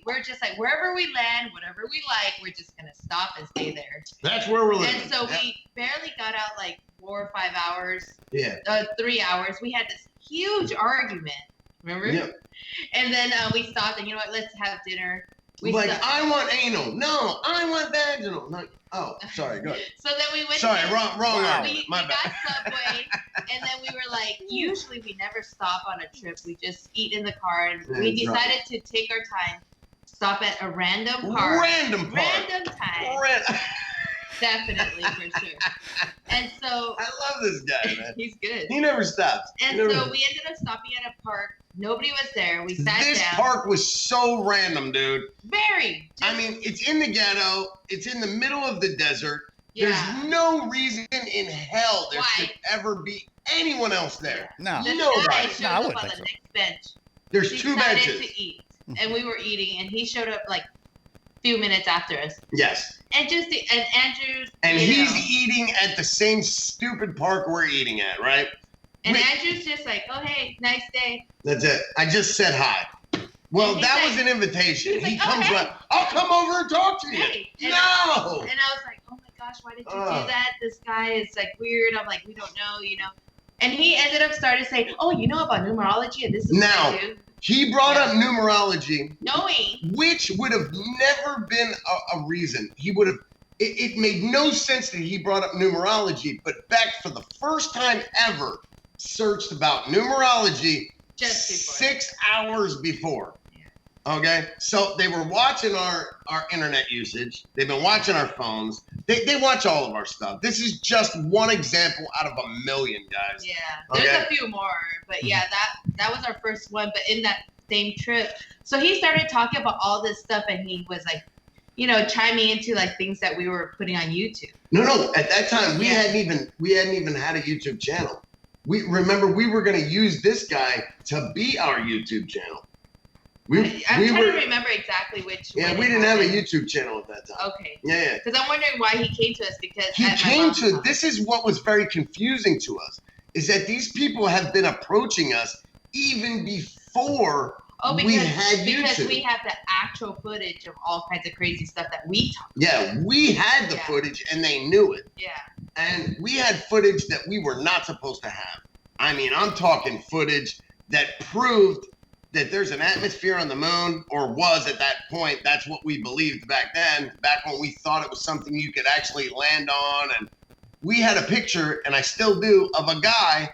we're just like wherever we land, whatever we like, we're just gonna stop and stay there. That's where we're living. And so we barely got out like 4 or 5 hours. Yeah. 3 hours. We had this huge argument. Remember? Yeah. And then we stopped and you know what? Let's have dinner. I want anal. No, I want vaginal. No. Oh, sorry. Go ahead. So then we went. Sorry, wrong Wow. argument. We My got bad. Subway, and then we were like, usually we never stop on a trip. We just eat in the car, and Yeah, we that's right. decided to take our time, stop at a random park. Random park. Random time. Definitely, for sure. And so. I love this guy, man. He's good. He never stops. And so we ended up stopping at a park. Nobody was there. We sat This down. park was so random, dude. Very. I mean, it's in the ghetto. It's in the middle of the desert. Yeah. There's no reason in hell there Why? should ever be anyone else there. No. This Nobody. guy No, showed I up wouldn't on the think so. next bench. There's two Decided benches. to eat, and we were eating, and he showed up like a few minutes after us. Yes. And Andrew's. And you he's know, eating at the same stupid park we're eating at, right? And we- Andrew's just like, oh hey, nice day. That's it. I just said hi. Well, And he's that like- was an invitation. he's He like, oh, comes hey. around. I'll come over and talk to you. Hey. And No. I was like, oh my gosh, why did you Ugh. do that? This guy is like weird. I'm like, we don't know, you know. And he ended up starting saying, oh, you know about numerology, and this is Now- what I do. He brought Yeah. up numerology, Knowing. which would have never been a reason. He would have. It made no sense that he brought up numerology, but Beck, for the first time ever, searched about numerology Just before. 6 hours before. Okay, so they were watching our internet usage. They've been watching our phones. They watch all of our stuff. This is just one example out of a million, guys. Yeah, there's Okay. a few more, but yeah, that was our first one. But in that same trip, so he started talking about all this stuff, and he was like, you know, chiming into like things that we were putting on YouTube. No. At that time, we Yeah. hadn't even had a YouTube channel. We were going to use this guy to be our YouTube channel. I'm trying to remember exactly which. Yeah, one we it didn't have a happened. YouTube channel at that time. Okay. Yeah. Because I'm wondering why he came to us because He at my came mom's to. house. This is what was very confusing to us, is that these people have been approaching us even before we had because YouTube. we have the actual footage of all kinds of crazy stuff that we talk. Yeah, we had the Yeah. footage and they knew it. Yeah. And we had footage that we were not supposed to have. I mean, I'm talking footage that proved that there's an atmosphere on the moon, or was at that point. That's what we believed back then, back when we thought it was something you could actually land on. And we had a picture, and I still do, of a guy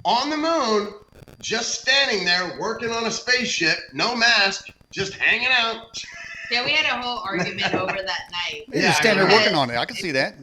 on the moon just standing there working on a spaceship, no mask, just hanging out. Yeah, we had a whole argument over that night. He's Yeah, just standing there I working on it. I can see that.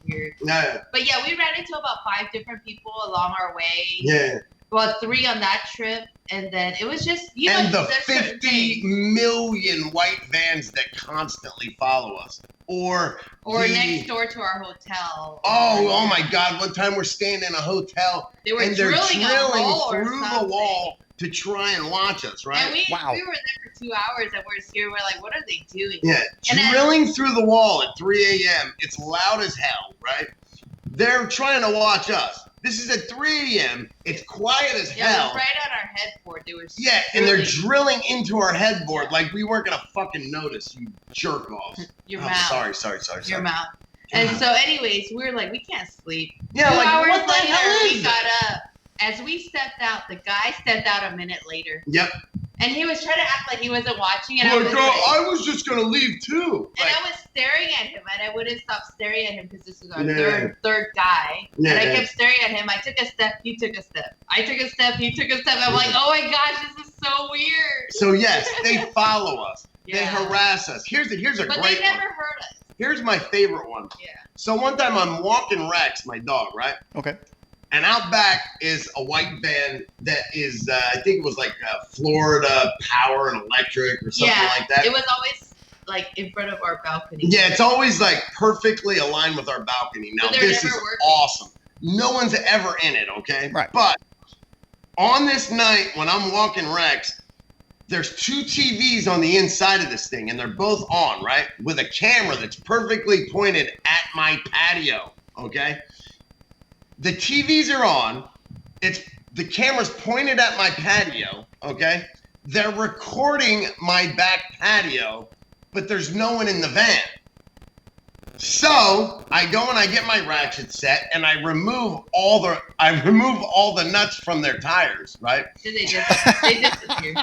Weird. Yeah, But yeah, we ran into about 5 different people along our way. yeah. Well, 3 on that trip, and then it was just And the there's certain 50 things. million white vans that constantly follow us. Or the, next door to our hotel. Oh my God. One time we're staying in a hotel They were and they're drilling a hole or through the something. wall to try and watch us, right? And we Wow. were there for 2 hours, and we're scared. We're like, what are they doing? Yeah, And then- drilling through the wall at 3 a.m. It's loud as hell, right? They're trying to watch us. This is at 3 a.m. It's quiet as Yeah, it hell. was right on our headboard. They were Yeah, and they're drilling drilling into our headboard like we weren't gonna fucking notice, you jerk offs. your Oh, mouth. sorry. Your mouth. And so, anyways, we were like, we can't sleep. Yeah, 2 like hours what the later, hell is we it? got up. As we stepped out, the guy stepped out a minute later, Yep. and he was trying to act like he wasn't watching. And I Like, was girl, like, I was just gonna leave too. and Like, I was staring at him, and I wouldn't stop staring at him because this was our Yeah. third guy. Yeah. And I kept staring at him. I took a step, he took a step. I took a step, he took a step. I'm like, oh my gosh, this is so weird. so yes, they follow us. They Yeah. harass us. Here's a But great they never one. hurt us. Here's my favorite one. Yeah. So one time I'm walking Rex, my dog, right? Okay. And out back is a white van that is, I think it was like Florida Power and Electric or something Yeah, like that. it was always like in front of our balcony. Yeah, it's always like perfectly aligned with our balcony. Now But they're this never is working. awesome. No one's ever in it, okay? Right. But on this night when I'm walking Rex, there's 2 TVs on the inside of this thing, and they're both on, right? With a camera that's perfectly pointed at my patio, okay? The TVs are on. The camera's pointed at my patio, okay? They're recording my back patio, but there's no one in the van. So I go and I get my ratchet set and I remove all the nuts from their tires, right? Did they disappear?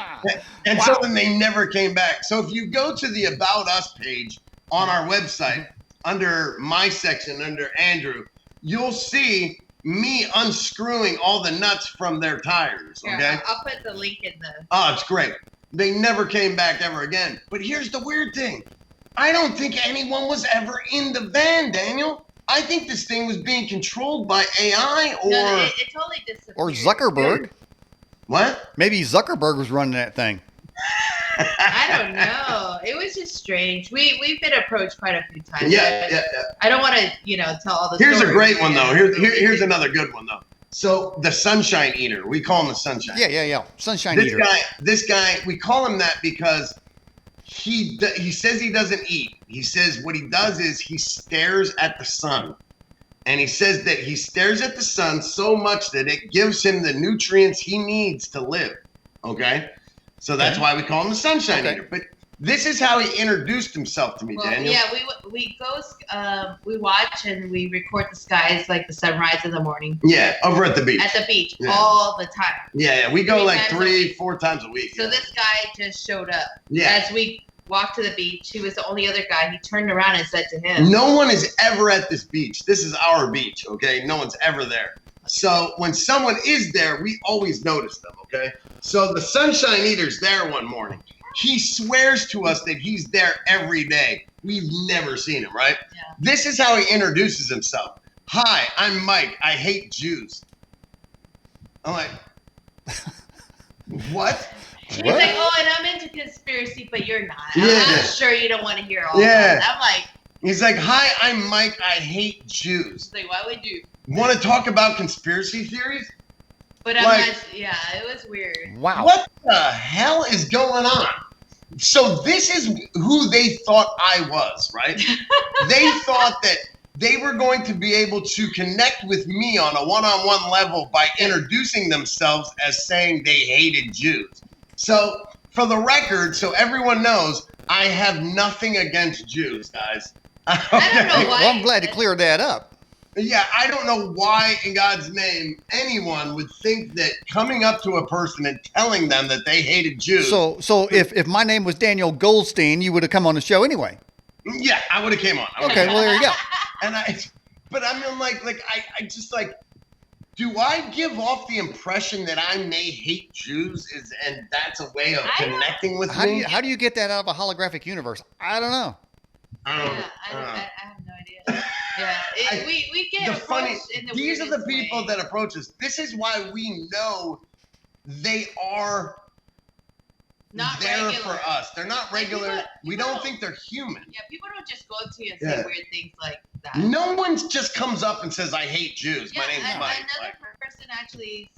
And so then they never came back. So if you go to the About Us page on our website, under my section, under Andrew, you'll see me unscrewing all the nuts from their tires, okay? Here, I'll put the link in the... Oh, it's great. They never came back ever again. But here's the weird thing. I don't think anyone was ever in the van, Daniel. I think this thing was being controlled by AI or... No, it totally disappeared. Or Zuckerberg. What? Maybe Zuckerberg was running that thing. I don't know. It was just strange. We've been approached quite a few times. Yeah. I don't want to, tell all the Here's stories. a great one, though. Here's another good one, though. So the Sunshine Eater. We call him the Sunshine. Yeah. Sunshine Eater. This guy, we call him that because he says he doesn't eat. He says what he does is he stares at the sun. And he says that he stares at the sun so much that it gives him the nutrients he needs to live. Okay? So that's why we call him the Sunshine Eater. But this is how he introduced himself to me, Daniel. Yeah, we watch and we record the skies, like the sunrise in the morning. Yeah, over at the beach. At the beach, all the time. Yeah, we go like 3-4 times a week. So this guy just showed up. Yeah. As we walked to the beach, he was the only other guy. He turned around and said to him, no one is ever at this beach. This is our beach, okay? No one's ever there. So when someone is there, we always notice them, okay? So the Sunshine Eater's there one morning. He swears to us that he's there every day. We've never seen him, right? Yeah. This is how he introduces himself. Hi, I'm Mike. I hate Jews. I'm like, what? He's like, oh, and I'm into conspiracy, but you're not. Yeah. I'm sure you don't want to hear all that. I'm like... He's like, hi, I'm Mike. I hate Jews. He's like, why would you? Want to talk about conspiracy theories? But I'm not, it was weird. Wow. What the hell is going on? So this is who they thought I was, right? They thought that they were going to be able to connect with me on a one-on-one level by introducing themselves as saying they hated Jews. So for the record, so everyone knows, I have nothing against Jews, guys. Okay? I don't know why. Well, I'm glad to clear that up. Yeah, I don't know why in God's name anyone would think that coming up to a person and telling them that they hated Jews. So if my name was Daniel Goldstein, you would have come on the show anyway. Yeah, I would have came on. Okay, well there you go. And I mean, I just like, do I give off the impression that I may hate Jews and that's a way of connecting with me? How do you get that out of a holographic universe? I don't know. I have no idea. Yeah, we get approached in the these are the weirdest people way. that approach us. This is why we know they are not there regular for us. They're not regular. We don't think they're human. Yeah, people don't just go up to you and say weird things like that. No one just comes up and says, I hate Jews. My name's Mike. Another person actually...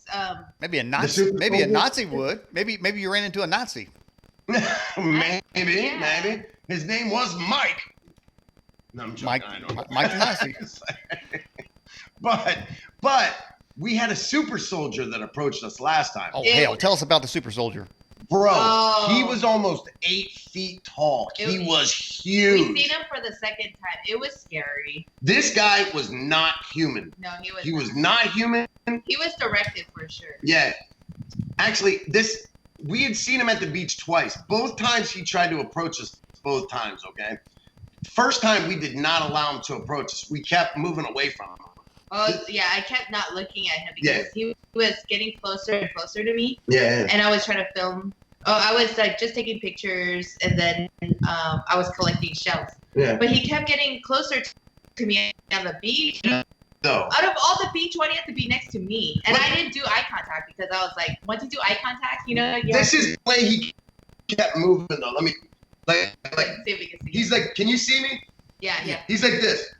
maybe a Nazi. Maybe a Nazi would. Maybe you ran into a Nazi. Maybe. His name was Mike. No, I'm joking. Mike the Nazi. But we had a super soldier that approached us last time. Oh, hell. Tell us about the super soldier. Bro, he was almost 8 feet tall. He was huge. We seen him for the second time. It was scary. This guy was not human. No, he was. He was not human. He was directed for sure. Yeah. Actually, we had seen him at the beach twice. Both times he tried to approach us. Both times, okay? First time we did not allow him to approach us. We kept moving away from him. Oh, yeah, I kept not looking at him because he was getting closer and closer to me. Yeah. And I was trying to film. Oh, I was like just taking pictures and then I was collecting shells. Yeah. But he kept getting closer to me on the beach. No. Out of all the beach, why do you have to be next to me? And I didn't do eye contact because I was like, once you do eye contact, This is the way he kept moving, though. Let me, see if we can see. He's like, can you see me? Yeah. He's like this.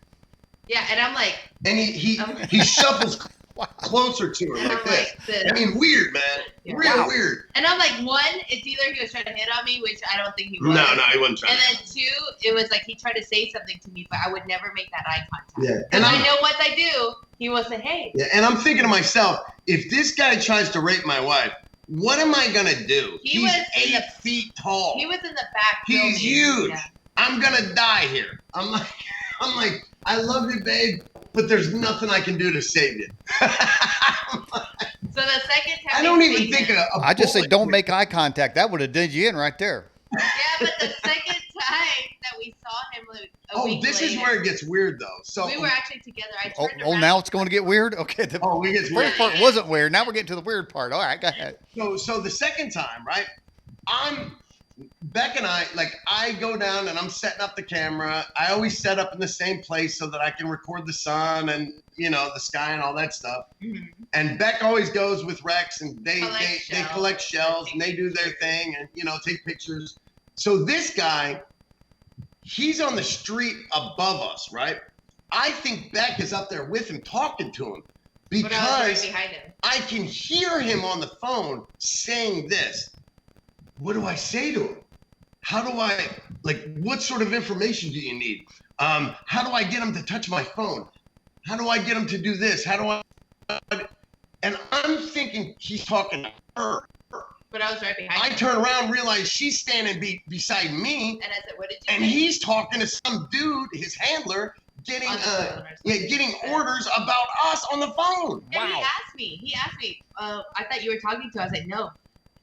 Yeah, and I'm like, and he shuffles closer to her and like I'm this. like this. I mean, weird, man. Yeah. Real weird. And I'm like, one, it's either he was trying to hit on me, which I don't think he was. No, he wasn't trying. And then two, it was like he tried to say something to me, but I would never make that eye contact. Yeah, and I know once I do, he will say, "Hey." Yeah, and I'm thinking to myself, if this guy tries to rape my wife, what am I gonna do? He's 8 feet tall. He was in the back. He's huge. Yeah. I'm gonna die here. I'm like, I love you, babe, but there's nothing I can do to save you. So the second time I don't even think I just say don't make eye contact. That would have did you in right there. Yeah, but the second time that we saw him a week this later, is where it gets weird, though. So we were actually together. I turned around. Now it's going to get weird? Okay. The we get first weird. part wasn't weird. Now we're getting to the weird part. All right, go ahead. So the second time, right, Beck and I go down and I'm setting up the camera. I always set up in the same place so that I can record the sun and, the sky and all that stuff. Mm-hmm. And Beck always goes with Rex and they collect shells and they do their thing and, take pictures. So this guy, he's on the street above us, right? I think Beck is up there with him talking to him because but I was right behind him. I can hear him on the phone saying this. What do I say to him? How do I, what sort of information do you need? How do I get him to touch my phone? How do I get him to do this? And I'm thinking he's talking to her. But I was right behind him. I turn around, realize she's standing beside me. And I said, what did you And say? he's talking to some dude, his handler, getting orders about us on the phone. And he asked me, I thought you were talking to. I was like, no.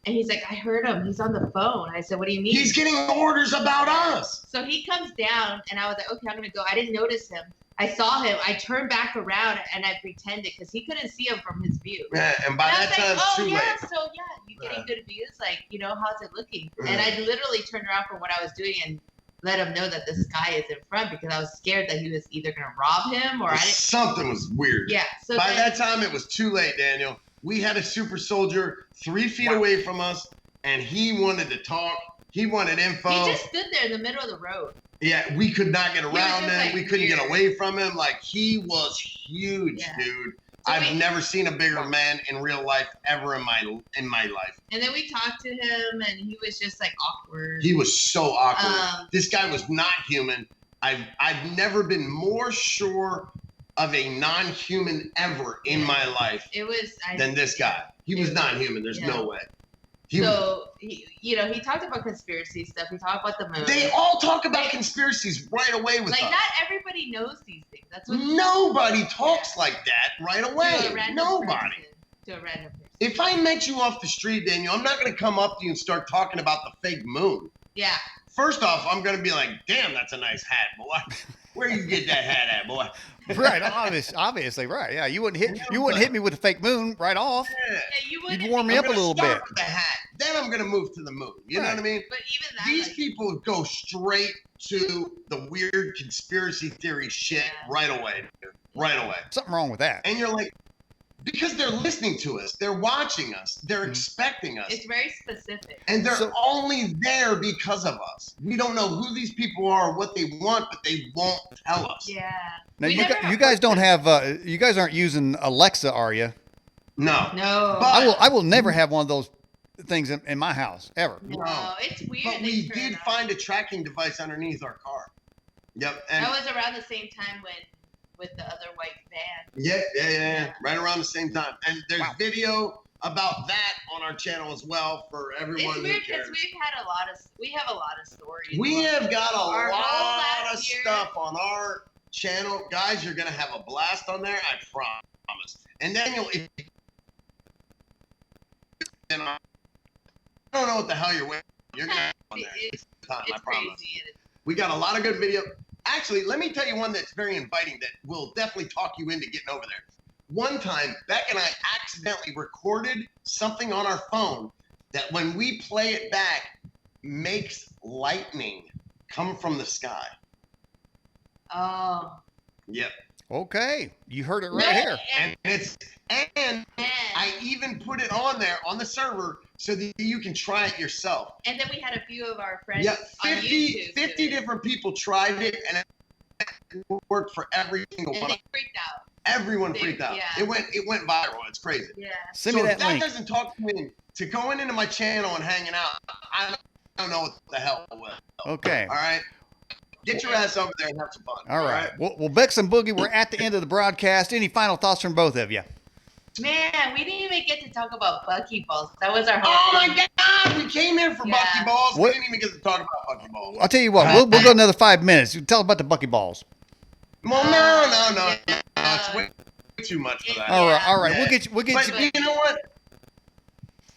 And he's like, I heard him. He's on the phone. I said, what do you mean? He's getting orders about us. So he comes down, and I was like, okay, I'm going to go. I didn't notice him. I saw him. I turned back around, and I pretended because he couldn't see him from his view. Yeah, and by that time, it's too late. So, you getting good views? How's it looking? And I literally turned around from what I was doing and let him know that this guy is in front because I was scared that he was either going to rob him or something was weird. Yeah. So by that time, it was too late, Daniel. We had a super soldier 3 feet away from us, and he wanted to talk. He wanted info. He just stood there in the middle of the road. Yeah, we could not get around him. We couldn't get away from him. He was huge, dude. So I've never seen a bigger man in real life ever in my life. And then we talked to him, and he was just awkward. He was so awkward. This guy was not human. I've never been more sure of a non-human ever in my life than this guy. He was non-human. There's no way. He talked about conspiracy stuff. He talked about the moon. They all talk about conspiracies right away with us. Not everybody knows these things. That's what nobody talks like that right away. To a random person. If I met you off the street, Daniel, I'm not going to come up to you and start talking about the fake moon. Yeah. First off, I'm going to be like, damn, that's a nice hat, boy. Where you get that hat at, boy? Right, obviously, right. Yeah, you wouldn't hit me with a fake moon right off. Yeah. You'd warm me up a little bit. With the hat, then I'm gonna move to the moon. You know what I mean? But even that, these people go straight to the weird conspiracy theory shit right away, dude. Right away. Something wrong with that. And you're like, because they're listening to us, they're watching us, they're expecting us. It's very specific. And they're only there because of us. We don't know who these people are, what they want, but they won't tell us. Yeah. Now you guys don't have you guys aren't using Alexa, are you? No. No. But I will never have one of those things in my house ever. No, it's weird. But we did find a tracking device underneath our car. Yep. And that was around the same time with the other white van. Yeah. Right around the same time. And there's video about that on our channel as well for everyone. It's weird because we have a lot of stories. We have got a lot of stuff on our channel. Guys, you're going to have a blast on there. I promise. And Daniel, I don't know what the hell you're waiting for. You're going to have on there. It's I promise. crazy. We got a lot of good video. Actually, let me tell you one that's very inviting that will definitely talk you into getting over there. One time, Beck and I accidentally recorded something on our phone that when we play it back, makes lightning come from the sky. Oh. Yep. Okay. You heard it right here. And I even put it on there on the server so that you can try it yourself. And then we had a few of our friends. Yeah, on YouTube 50 different people tried it, and worked for every single And one. they freaked out. Everyone freaked out. Yeah. It went viral. It's crazy. Yeah. Send So me if that link. doesn't talk to me to going into my channel and hanging out, I don't know what the hell will. Okay. All right. Get your ass over there and have some fun. All right. Well, Bexx and Boogie, we're at the end of the broadcast. Any final thoughts from both of you? Man, we didn't even get to talk about buckyballs. That was our whole Oh my thing. God! We came here for Yeah. buckyballs. What? We didn't even get to talk about buckyballs. I'll tell you what. We'll go another 5 minutes. Tell us about the buckyballs. Well, no. It's way too much for that. All right. All right. Yeah. We'll get you. But you know what?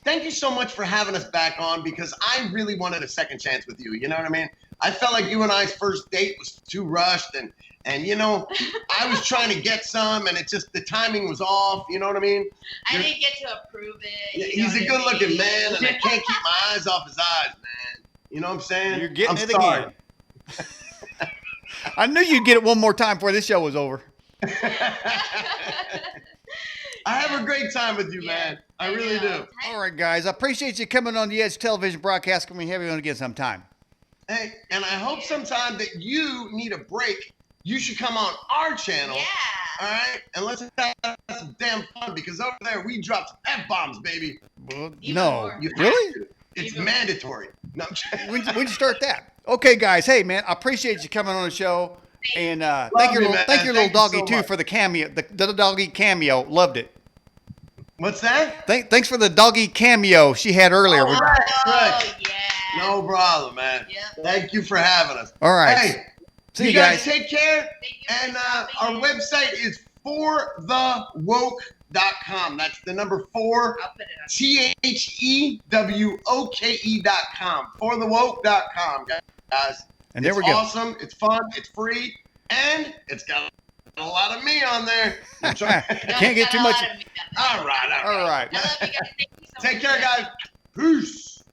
Thank you so much for having us back on, because I really wanted a second chance with you. You know what I mean? I felt like you and I's first date was too rushed, and you know, I was trying to get some, and it just, the timing was off. You know what I mean? I didn't get to approve it. He's a good-looking man, and I can't keep my eyes off his eyes, man. You know what I'm saying? You're getting I'm it sorry. again. I knew you'd get it one more time before this show was over. I have a great time with you, man. I really do. All right, guys. I appreciate you coming on the Edge Television broadcast. Can we have you on again sometime? Hey, and I hope sometime that you need a break. You should come on our channel. Yeah. All right? And let's have some damn fun, because over there we drop some F-bombs, baby. Well, Even no. more. You have Really? to. It's Even- mandatory. No, I'm kidding. When'd you start that? Okay, guys. Hey, man. I appreciate you coming on the show. And thank your you, little, man. thank your little Thank you doggy so too much. for the cameo, the doggy cameo. Loved it. What's that? Thanks for the doggy cameo she had earlier. All right. Oh, yeah. No problem, man. Yep. Thank you for having us. All right. Hey, See you guys guys. take care. Thank you And for our stopping in. website is forthewoke.com. That's the number 4. I'll put it on. THEWOKE.com. Forthewoke.com, guys. And there It's we go. awesome. It's fun. It's free. And it's got a lot of me on there. I'm trying- Can't get too much. All right. All right. I love you guys. Thank you so much. Take care, guys. Peace.